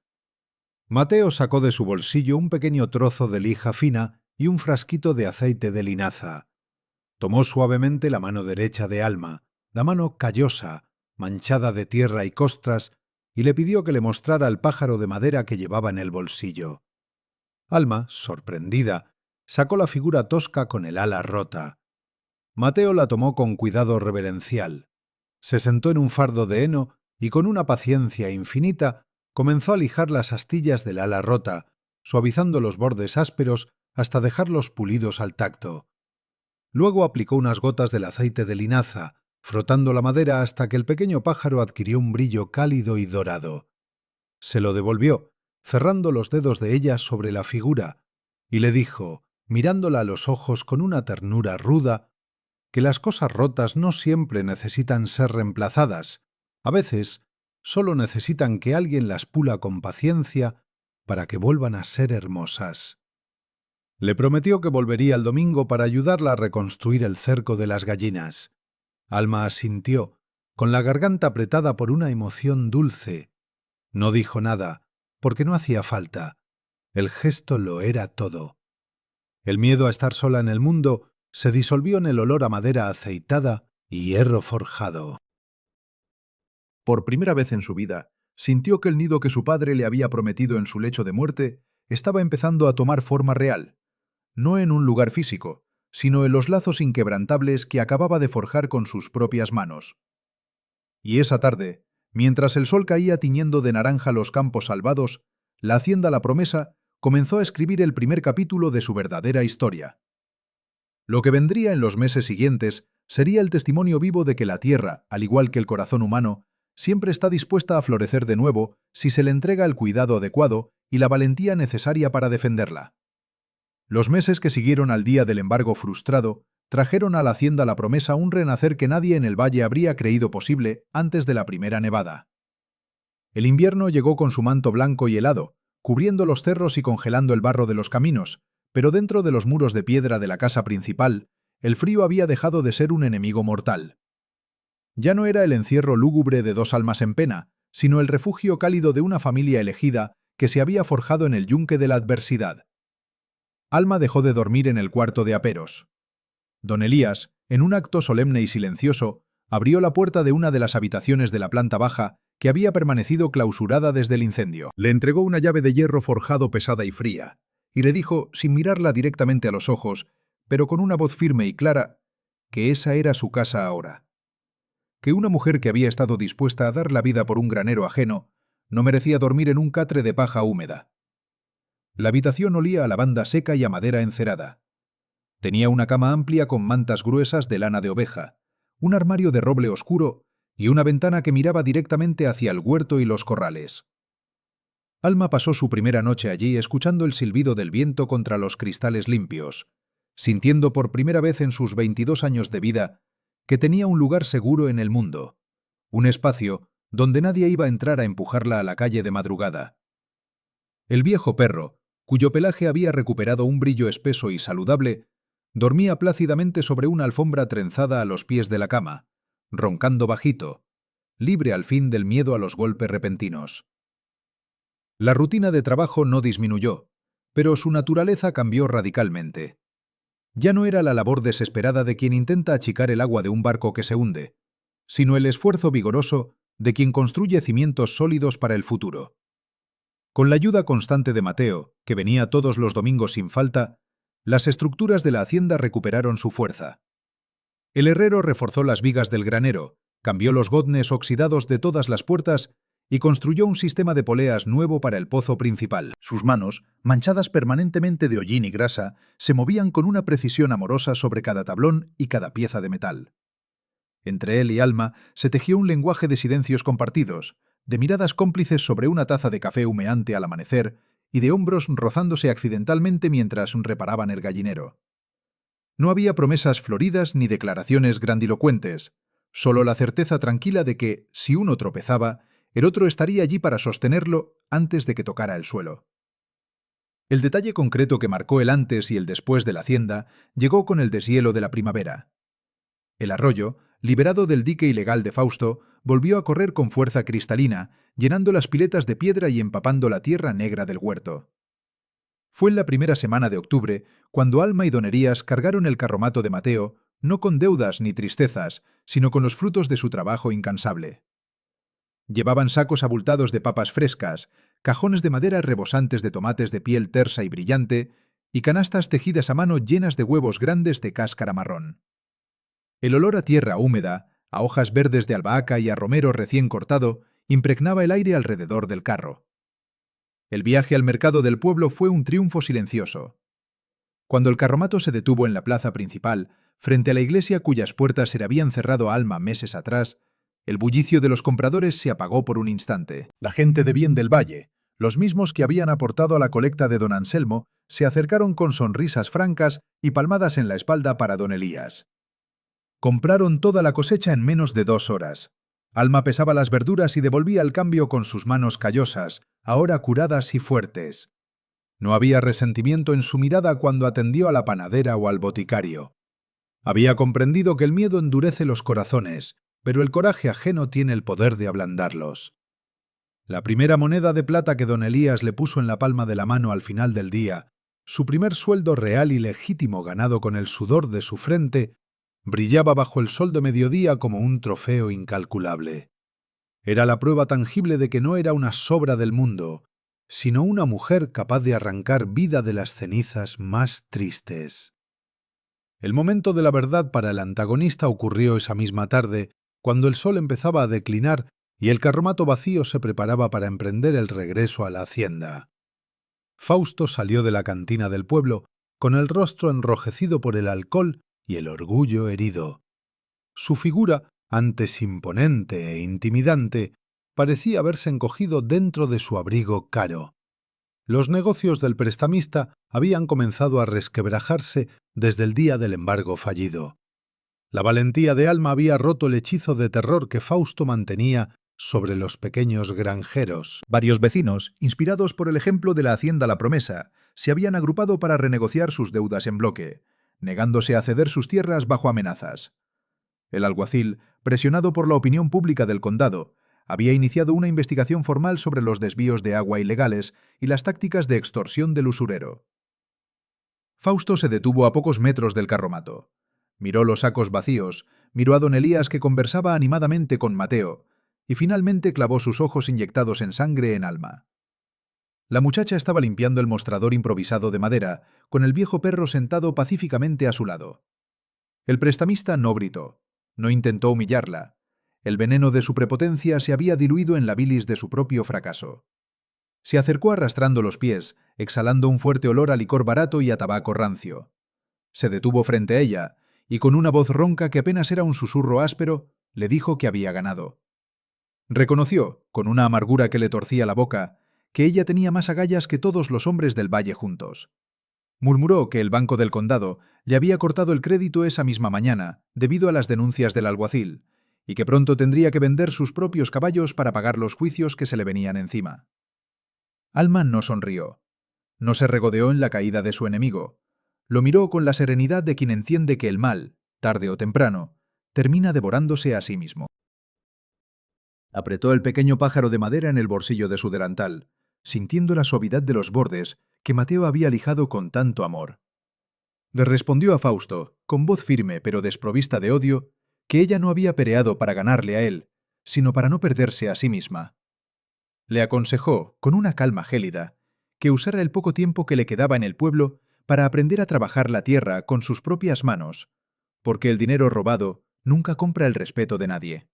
Mateo sacó de su bolsillo un pequeño trozo de lija fina y un frasquito de aceite de linaza. Tomó suavemente la mano derecha de Alma, la mano callosa, manchada de tierra y costras, y le pidió que le mostrara el pájaro de madera que llevaba en el bolsillo. Alma, sorprendida, sacó la figura tosca con el ala rota. Mateo la tomó con cuidado reverencial. Se sentó en un fardo de heno y con una paciencia infinita comenzó a lijar las astillas del ala rota, suavizando los bordes ásperos hasta dejarlos pulidos al tacto. Luego aplicó unas gotas del aceite de linaza, frotando la madera hasta que el pequeño pájaro adquirió un brillo cálido y dorado. Se lo devolvió, cerrando los dedos de ella sobre la figura, y le dijo, mirándola a los ojos con una ternura ruda, que las cosas rotas no siempre necesitan ser reemplazadas, a veces solo necesitan que alguien las pula con paciencia para que vuelvan a ser hermosas. Le prometió que volvería el domingo para ayudarla a reconstruir el cerco de las gallinas. Alma asintió, con la garganta apretada por una emoción dulce. No dijo nada, porque no hacía falta. El gesto lo era todo. El miedo a estar sola en el mundo se disolvió en el olor a madera aceitada y hierro forjado. Por primera vez en su vida, sintió que el nido que su padre le había prometido en su lecho de muerte estaba empezando a tomar forma real, no en un lugar físico, sino en los lazos inquebrantables que acababa de forjar con sus propias manos. Y esa tarde, mientras el sol caía tiñendo de naranja los campos salvados, la hacienda La Promesa comenzó a escribir el primer capítulo de su verdadera historia. Lo que vendría en los meses siguientes sería el testimonio vivo de que la tierra, al igual que el corazón humano, siempre está dispuesta a florecer de nuevo si se le entrega el cuidado adecuado y la valentía necesaria para defenderla. Los meses que siguieron al día del embargo frustrado trajeron a la hacienda La Promesa un renacer que nadie en el valle habría creído posible antes de la primera nevada. El invierno llegó con su manto blanco y helado, cubriendo los cerros y congelando el barro de los caminos, pero dentro de los muros de piedra de la casa principal, el frío había dejado de ser un enemigo mortal. Ya no era el encierro lúgubre de dos almas en pena, sino el refugio cálido de una familia elegida que se había forjado en el yunque de la adversidad. Alma dejó de dormir en el cuarto de aperos. Don Elías, en un acto solemne y silencioso, abrió la puerta de una de las habitaciones de la planta baja que había permanecido clausurada desde el incendio. Le entregó una llave de hierro forjado pesada y fría, y le dijo, sin mirarla directamente a los ojos, pero con una voz firme y clara, que esa era su casa ahora. Que una mujer que había estado dispuesta a dar la vida por un granero ajeno no merecía dormir en un catre de paja húmeda. La habitación olía a lavanda seca y a madera encerada. Tenía una cama amplia con mantas gruesas de lana de oveja, un armario de roble oscuro y una ventana que miraba directamente hacia el huerto y los corrales. Alma pasó su primera noche allí escuchando el silbido del viento contra los cristales limpios, sintiendo por primera vez en sus 22 años de vida que tenía un lugar seguro en el mundo, un espacio donde nadie iba a entrar a empujarla a la calle de madrugada. El viejo perro, cuyo pelaje había recuperado un brillo espeso y saludable, dormía plácidamente sobre una alfombra trenzada a los pies de la cama, roncando bajito, libre al fin del miedo a los golpes repentinos. La rutina de trabajo no disminuyó, pero su naturaleza cambió radicalmente. Ya no era la labor desesperada de quien intenta achicar el agua de un barco que se hunde, sino el esfuerzo vigoroso de quien construye cimientos sólidos para el futuro. Con la ayuda constante de Mateo, que venía todos los domingos sin falta, las estructuras de la hacienda recuperaron su fuerza. El herrero reforzó las vigas del granero, cambió los goznes oxidados de todas las puertas y construyó un sistema de poleas nuevo para el pozo principal. Sus manos, manchadas permanentemente de hollín y grasa, se movían con una precisión amorosa sobre cada tablón y cada pieza de metal. Entre él y Alma se tejió un lenguaje de silencios compartidos, de miradas cómplices sobre una taza de café humeante al amanecer y de hombros rozándose accidentalmente mientras reparaban el gallinero. No había promesas floridas ni declaraciones grandilocuentes, solo la certeza tranquila de que, si uno tropezaba, el otro estaría allí para sostenerlo antes de que tocara el suelo. El detalle concreto que marcó el antes y el después de la hacienda llegó con el deshielo de la primavera. El arroyo, liberado del dique ilegal de Fausto, volvió a correr con fuerza cristalina, llenando las piletas de piedra y empapando la tierra negra del huerto. Fue en la primera semana de octubre cuando Alma y Don Elías cargaron el carromato de Mateo, no con deudas ni tristezas, sino con los frutos de su trabajo incansable. Llevaban sacos abultados de papas frescas, cajones de madera rebosantes de tomates de piel tersa y brillante, y canastas tejidas a mano llenas de huevos grandes de cáscara marrón. El olor a tierra húmeda, a hojas verdes de albahaca y a romero recién cortado, impregnaba el aire alrededor del carro. El viaje al mercado del pueblo fue un triunfo silencioso. Cuando el carromato se detuvo en la plaza principal, frente a la iglesia cuyas puertas se le habían cerrado a Alma meses atrás, el bullicio de los compradores se apagó por un instante. La gente de bien del valle, los mismos que habían aportado a la colecta de don Anselmo, se acercaron con sonrisas francas y palmadas en la espalda para don Elías. Compraron toda la cosecha en menos de 2 horas. Alma pesaba las verduras y devolvía el cambio con sus manos callosas, ahora curadas y fuertes. No había resentimiento en su mirada cuando atendió a la panadera o al boticario. Había comprendido que el miedo endurece los corazones, pero el coraje ajeno tiene el poder de ablandarlos. La primera moneda de plata que don Elías le puso en la palma de la mano al final del día, su primer sueldo real y legítimo ganado con el sudor de su frente, brillaba bajo el sol de mediodía como un trofeo incalculable. Era la prueba tangible de que no era una sobra del mundo, sino una mujer capaz de arrancar vida de las cenizas más tristes. El momento de la verdad para el antagonista ocurrió esa misma tarde, cuando el sol empezaba a declinar y el carromato vacío se preparaba para emprender el regreso a la hacienda. Fausto salió de la cantina del pueblo con el rostro enrojecido por el alcohol y el orgullo herido. Su figura, antes imponente e intimidante, parecía haberse encogido dentro de su abrigo caro. Los negocios del prestamista habían comenzado a resquebrajarse desde el día del embargo fallido. La valentía de Alma había roto el hechizo de terror que Fausto mantenía sobre los pequeños granjeros. Varios vecinos, inspirados por el ejemplo de la Hacienda La Promesa, se habían agrupado para renegociar sus deudas en bloque, negándose a ceder sus tierras bajo amenazas. El alguacil, presionado por la opinión pública del condado, había iniciado una investigación formal sobre los desvíos de agua ilegales y las tácticas de extorsión del usurero. Fausto se detuvo a pocos metros del carromato. Miró los sacos vacíos, miró a don Elías que conversaba animadamente con Mateo, y finalmente clavó sus ojos inyectados en sangre en Alma. La muchacha estaba limpiando el mostrador improvisado de madera, con el viejo perro sentado pacíficamente a su lado. El prestamista no gritó, no intentó humillarla. El veneno de su prepotencia se había diluido en la bilis de su propio fracaso. Se acercó arrastrando los pies, exhalando un fuerte olor a licor barato y a tabaco rancio. Se detuvo frente a ella, y con una voz ronca que apenas era un susurro áspero, le dijo que había ganado. Reconoció, con una amargura que le torcía la boca, que ella tenía más agallas que todos los hombres del valle juntos. Murmuró que el Banco del Condado le había cortado el crédito esa misma mañana, debido a las denuncias del alguacil, y que pronto tendría que vender sus propios caballos para pagar los juicios que se le venían encima. Alma no sonrió. No se regodeó en la caída de su enemigo. Lo miró con la serenidad de quien entiende que el mal, tarde o temprano, termina devorándose a sí mismo. Apretó el pequeño pájaro de madera en el bolsillo de su delantal, sintiendo la suavidad de los bordes que Mateo había lijado con tanto amor. Le respondió a Fausto, con voz firme pero desprovista de odio, que ella no había peleado para ganarle a él, sino para no perderse a sí misma. Le aconsejó, con una calma gélida, que usara el poco tiempo que le quedaba en el pueblo para aprender a trabajar la tierra con sus propias manos, porque el dinero robado nunca compra el respeto de nadie.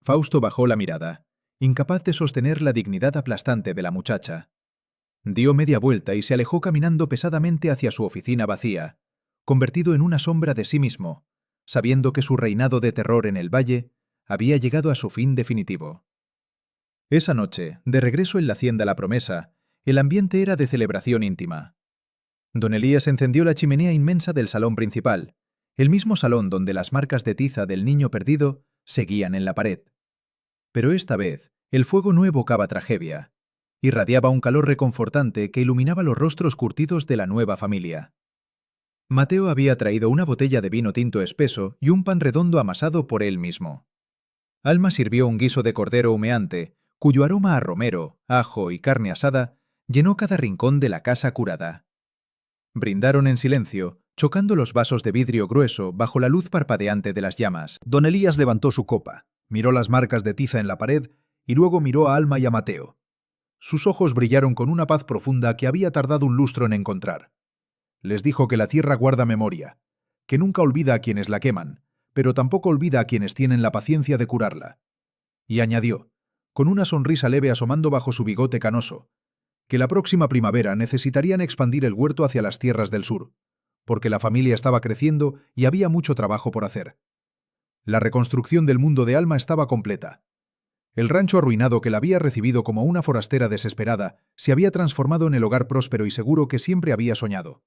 Fausto bajó la mirada, incapaz de sostener la dignidad aplastante de la muchacha. Dio media vuelta y se alejó caminando pesadamente hacia su oficina vacía, convertido en una sombra de sí mismo, sabiendo que su reinado de terror en el valle había llegado a su fin definitivo. Esa noche, de regreso en la hacienda La Promesa, el ambiente era de celebración íntima. Don Elías encendió la chimenea inmensa del salón principal, el mismo salón donde las marcas de tiza del niño perdido seguían en la pared. Pero esta vez, el fuego no evocaba tragedia. Irradiaba un calor reconfortante que iluminaba los rostros curtidos de la nueva familia. Mateo había traído una botella de vino tinto espeso y un pan redondo amasado por él mismo. Alma sirvió un guiso de cordero humeante, cuyo aroma a romero, ajo y carne asada llenó cada rincón de la casa curada. Brindaron en silencio, chocando los vasos de vidrio grueso bajo la luz parpadeante de las llamas. Don Elías levantó su copa, miró las marcas de tiza en la pared y luego miró a Alma y a Mateo. Sus ojos brillaron con una paz profunda que había tardado un lustro en encontrar. Les dijo que la tierra guarda memoria, que nunca olvida a quienes la queman, pero tampoco olvida a quienes tienen la paciencia de curarla. Y añadió, con una sonrisa leve asomando bajo su bigote canoso, que la próxima primavera necesitarían expandir el huerto hacia las tierras del sur, porque la familia estaba creciendo y había mucho trabajo por hacer. La reconstrucción del mundo de Alma estaba completa. El rancho arruinado que la había recibido como una forastera desesperada se había transformado en el hogar próspero y seguro que siempre había soñado.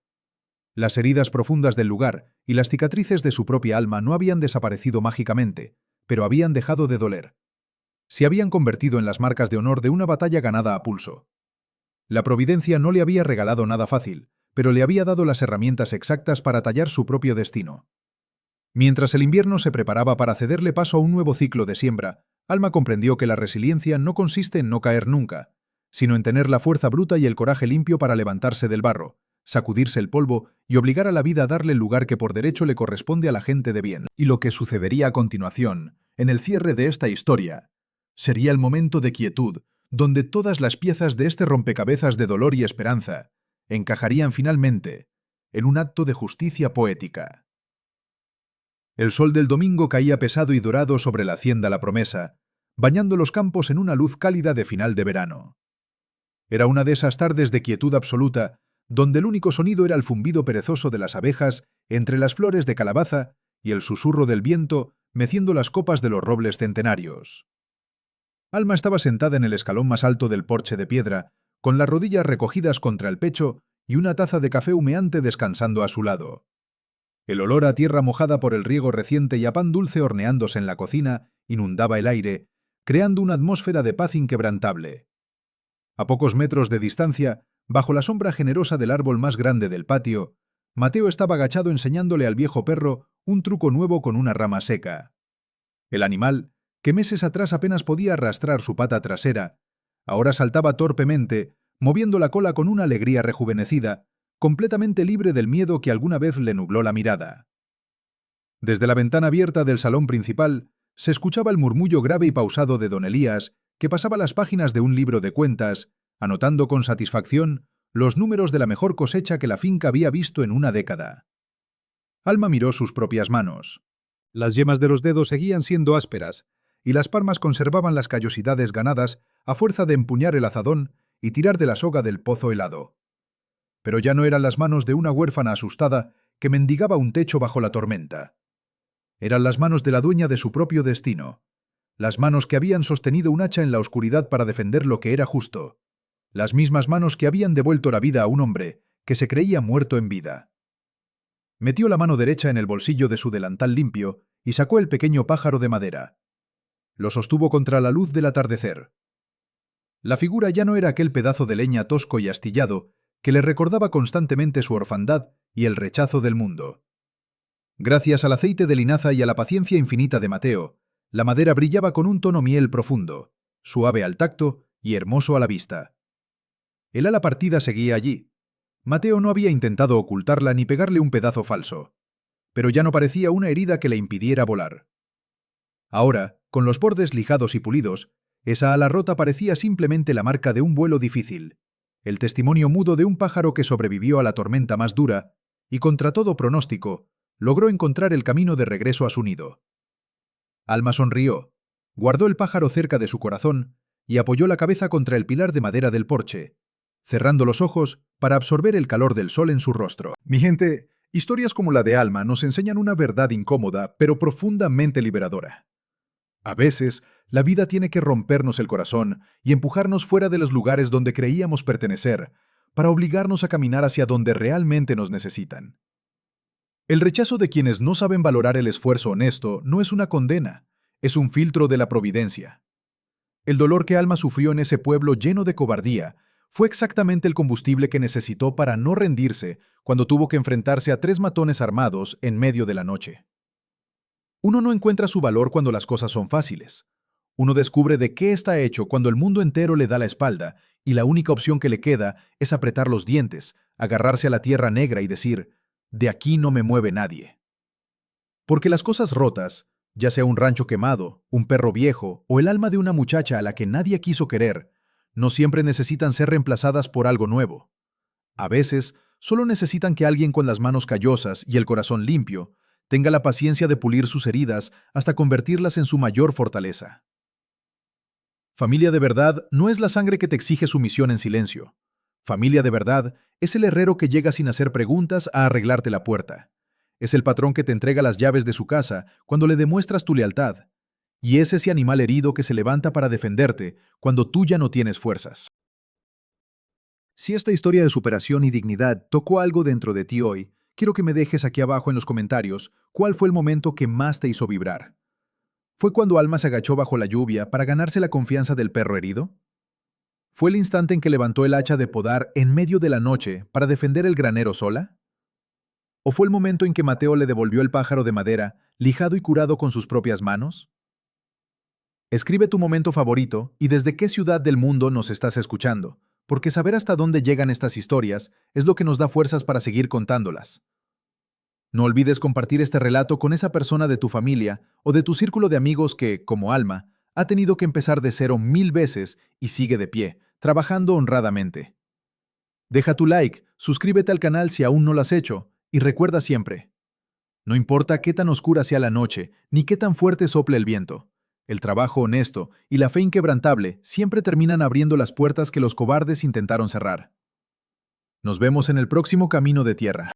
Las heridas profundas del lugar y las cicatrices de su propia alma no habían desaparecido mágicamente, pero habían dejado de doler. Se habían convertido en las marcas de honor de una batalla ganada a pulso. La providencia no le había regalado nada fácil, pero le había dado las herramientas exactas para tallar su propio destino. Mientras el invierno se preparaba para cederle paso a un nuevo ciclo de siembra, Alma comprendió que la resiliencia no consiste en no caer nunca, sino en tener la fuerza bruta y el coraje limpio para levantarse del barro, sacudirse el polvo y obligar a la vida a darle el lugar que por derecho le corresponde a la gente de bien. Y lo que sucedería a continuación, en el cierre de esta historia, sería el momento de quietud, donde todas las piezas de este rompecabezas de dolor y esperanza encajarían finalmente en un acto de justicia poética. El sol del domingo caía pesado y dorado sobre la hacienda La Promesa, bañando los campos en una luz cálida de final de verano. Era una de esas tardes de quietud absoluta, donde el único sonido era el zumbido perezoso de las abejas entre las flores de calabaza y el susurro del viento meciendo las copas de los robles centenarios. Alma estaba sentada en el escalón más alto del porche de piedra, con las rodillas recogidas contra el pecho y una taza de café humeante descansando a su lado. El olor a tierra mojada por el riego reciente y a pan dulce horneándose en la cocina inundaba el aire, creando una atmósfera de paz inquebrantable. A pocos metros de distancia, bajo la sombra generosa del árbol más grande del patio, Mateo estaba agachado enseñándole al viejo perro un truco nuevo con una rama seca. El animal, que meses atrás apenas podía arrastrar su pata trasera, ahora saltaba torpemente, moviendo la cola con una alegría rejuvenecida, completamente libre del miedo que alguna vez le nubló la mirada. Desde la ventana abierta del salón principal se escuchaba el murmullo grave y pausado de don Elías, que pasaba las páginas de un libro de cuentas, anotando con satisfacción los números de la mejor cosecha que la finca había visto en una década. Alma miró sus propias manos. Las yemas de los dedos seguían siendo ásperas, y las palmas conservaban las callosidades ganadas a fuerza de empuñar el azadón y tirar de la soga del pozo helado. Pero ya no eran las manos de una huérfana asustada que mendigaba un techo bajo la tormenta. Eran las manos de la dueña de su propio destino, las manos que habían sostenido un hacha en la oscuridad para defender lo que era justo, las mismas manos que habían devuelto la vida a un hombre que se creía muerto en vida. Metió la mano derecha en el bolsillo de su delantal limpio y sacó el pequeño pájaro de madera. Lo sostuvo contra la luz del atardecer. La figura ya no era aquel pedazo de leña tosco y astillado que le recordaba constantemente su orfandad y el rechazo del mundo. Gracias al aceite de linaza y a la paciencia infinita de Mateo, la madera brillaba con un tono miel profundo, suave al tacto y hermoso a la vista. El ala partida seguía allí. Mateo no había intentado ocultarla ni pegarle un pedazo falso, pero ya no parecía una herida que le impidiera volar. Ahora, con los bordes lijados y pulidos, esa ala rota parecía simplemente la marca de un vuelo difícil, el testimonio mudo de un pájaro que sobrevivió a la tormenta más dura y, contra todo pronóstico, logró encontrar el camino de regreso a su nido. Alma sonrió, guardó el pájaro cerca de su corazón y apoyó la cabeza contra el pilar de madera del porche, cerrando los ojos para absorber el calor del sol en su rostro. Mi gente, historias como la de Alma nos enseñan una verdad incómoda, pero profundamente liberadora. A veces, la vida tiene que rompernos el corazón y empujarnos fuera de los lugares donde creíamos pertenecer, para obligarnos a caminar hacia donde realmente nos necesitan. El rechazo de quienes no saben valorar el esfuerzo honesto no es una condena, es un filtro de la providencia. El dolor que Alma sufrió en ese pueblo lleno de cobardía fue exactamente el combustible que necesitó para no rendirse cuando tuvo que enfrentarse a 3 matones armados en medio de la noche. Uno no encuentra su valor cuando las cosas son fáciles. Uno descubre de qué está hecho cuando el mundo entero le da la espalda y la única opción que le queda es apretar los dientes, agarrarse a la tierra negra y decir, de aquí no me mueve nadie. Porque las cosas rotas, ya sea un rancho quemado, un perro viejo o el alma de una muchacha a la que nadie quiso querer, no siempre necesitan ser reemplazadas por algo nuevo. A veces, solo necesitan que alguien con las manos callosas y el corazón limpio tenga la paciencia de pulir sus heridas hasta convertirlas en su mayor fortaleza. Familia de verdad no es la sangre que te exige sumisión en silencio. Familia de verdad es el herrero que llega sin hacer preguntas a arreglarte la puerta. Es el patrón que te entrega las llaves de su casa cuando le demuestras tu lealtad. Y es ese animal herido que se levanta para defenderte cuando tú ya no tienes fuerzas. Si esta historia de superación y dignidad tocó algo dentro de ti hoy, quiero que me dejes aquí abajo en los comentarios cuál fue el momento que más te hizo vibrar. ¿Fue cuando Alma se agachó bajo la lluvia para ganarse la confianza del perro herido? ¿Fue el instante en que levantó el hacha de podar en medio de la noche para defender el granero sola? ¿O fue el momento en que Mateo le devolvió el pájaro de madera, lijado y curado con sus propias manos? Escribe tu momento favorito y desde qué ciudad del mundo nos estás escuchando, porque saber hasta dónde llegan estas historias es lo que nos da fuerzas para seguir contándolas. No olvides compartir este relato con esa persona de tu familia o de tu círculo de amigos que, como Alma, Ha tenido que empezar de cero 1000 veces y sigue de pie, trabajando honradamente. Deja tu like, suscríbete al canal si aún no lo has hecho, y recuerda siempre, no importa qué tan oscura sea la noche, ni qué tan fuerte sople el viento, el trabajo honesto y la fe inquebrantable siempre terminan abriendo las puertas que los cobardes intentaron cerrar. Nos vemos en el próximo Camino de Tierra.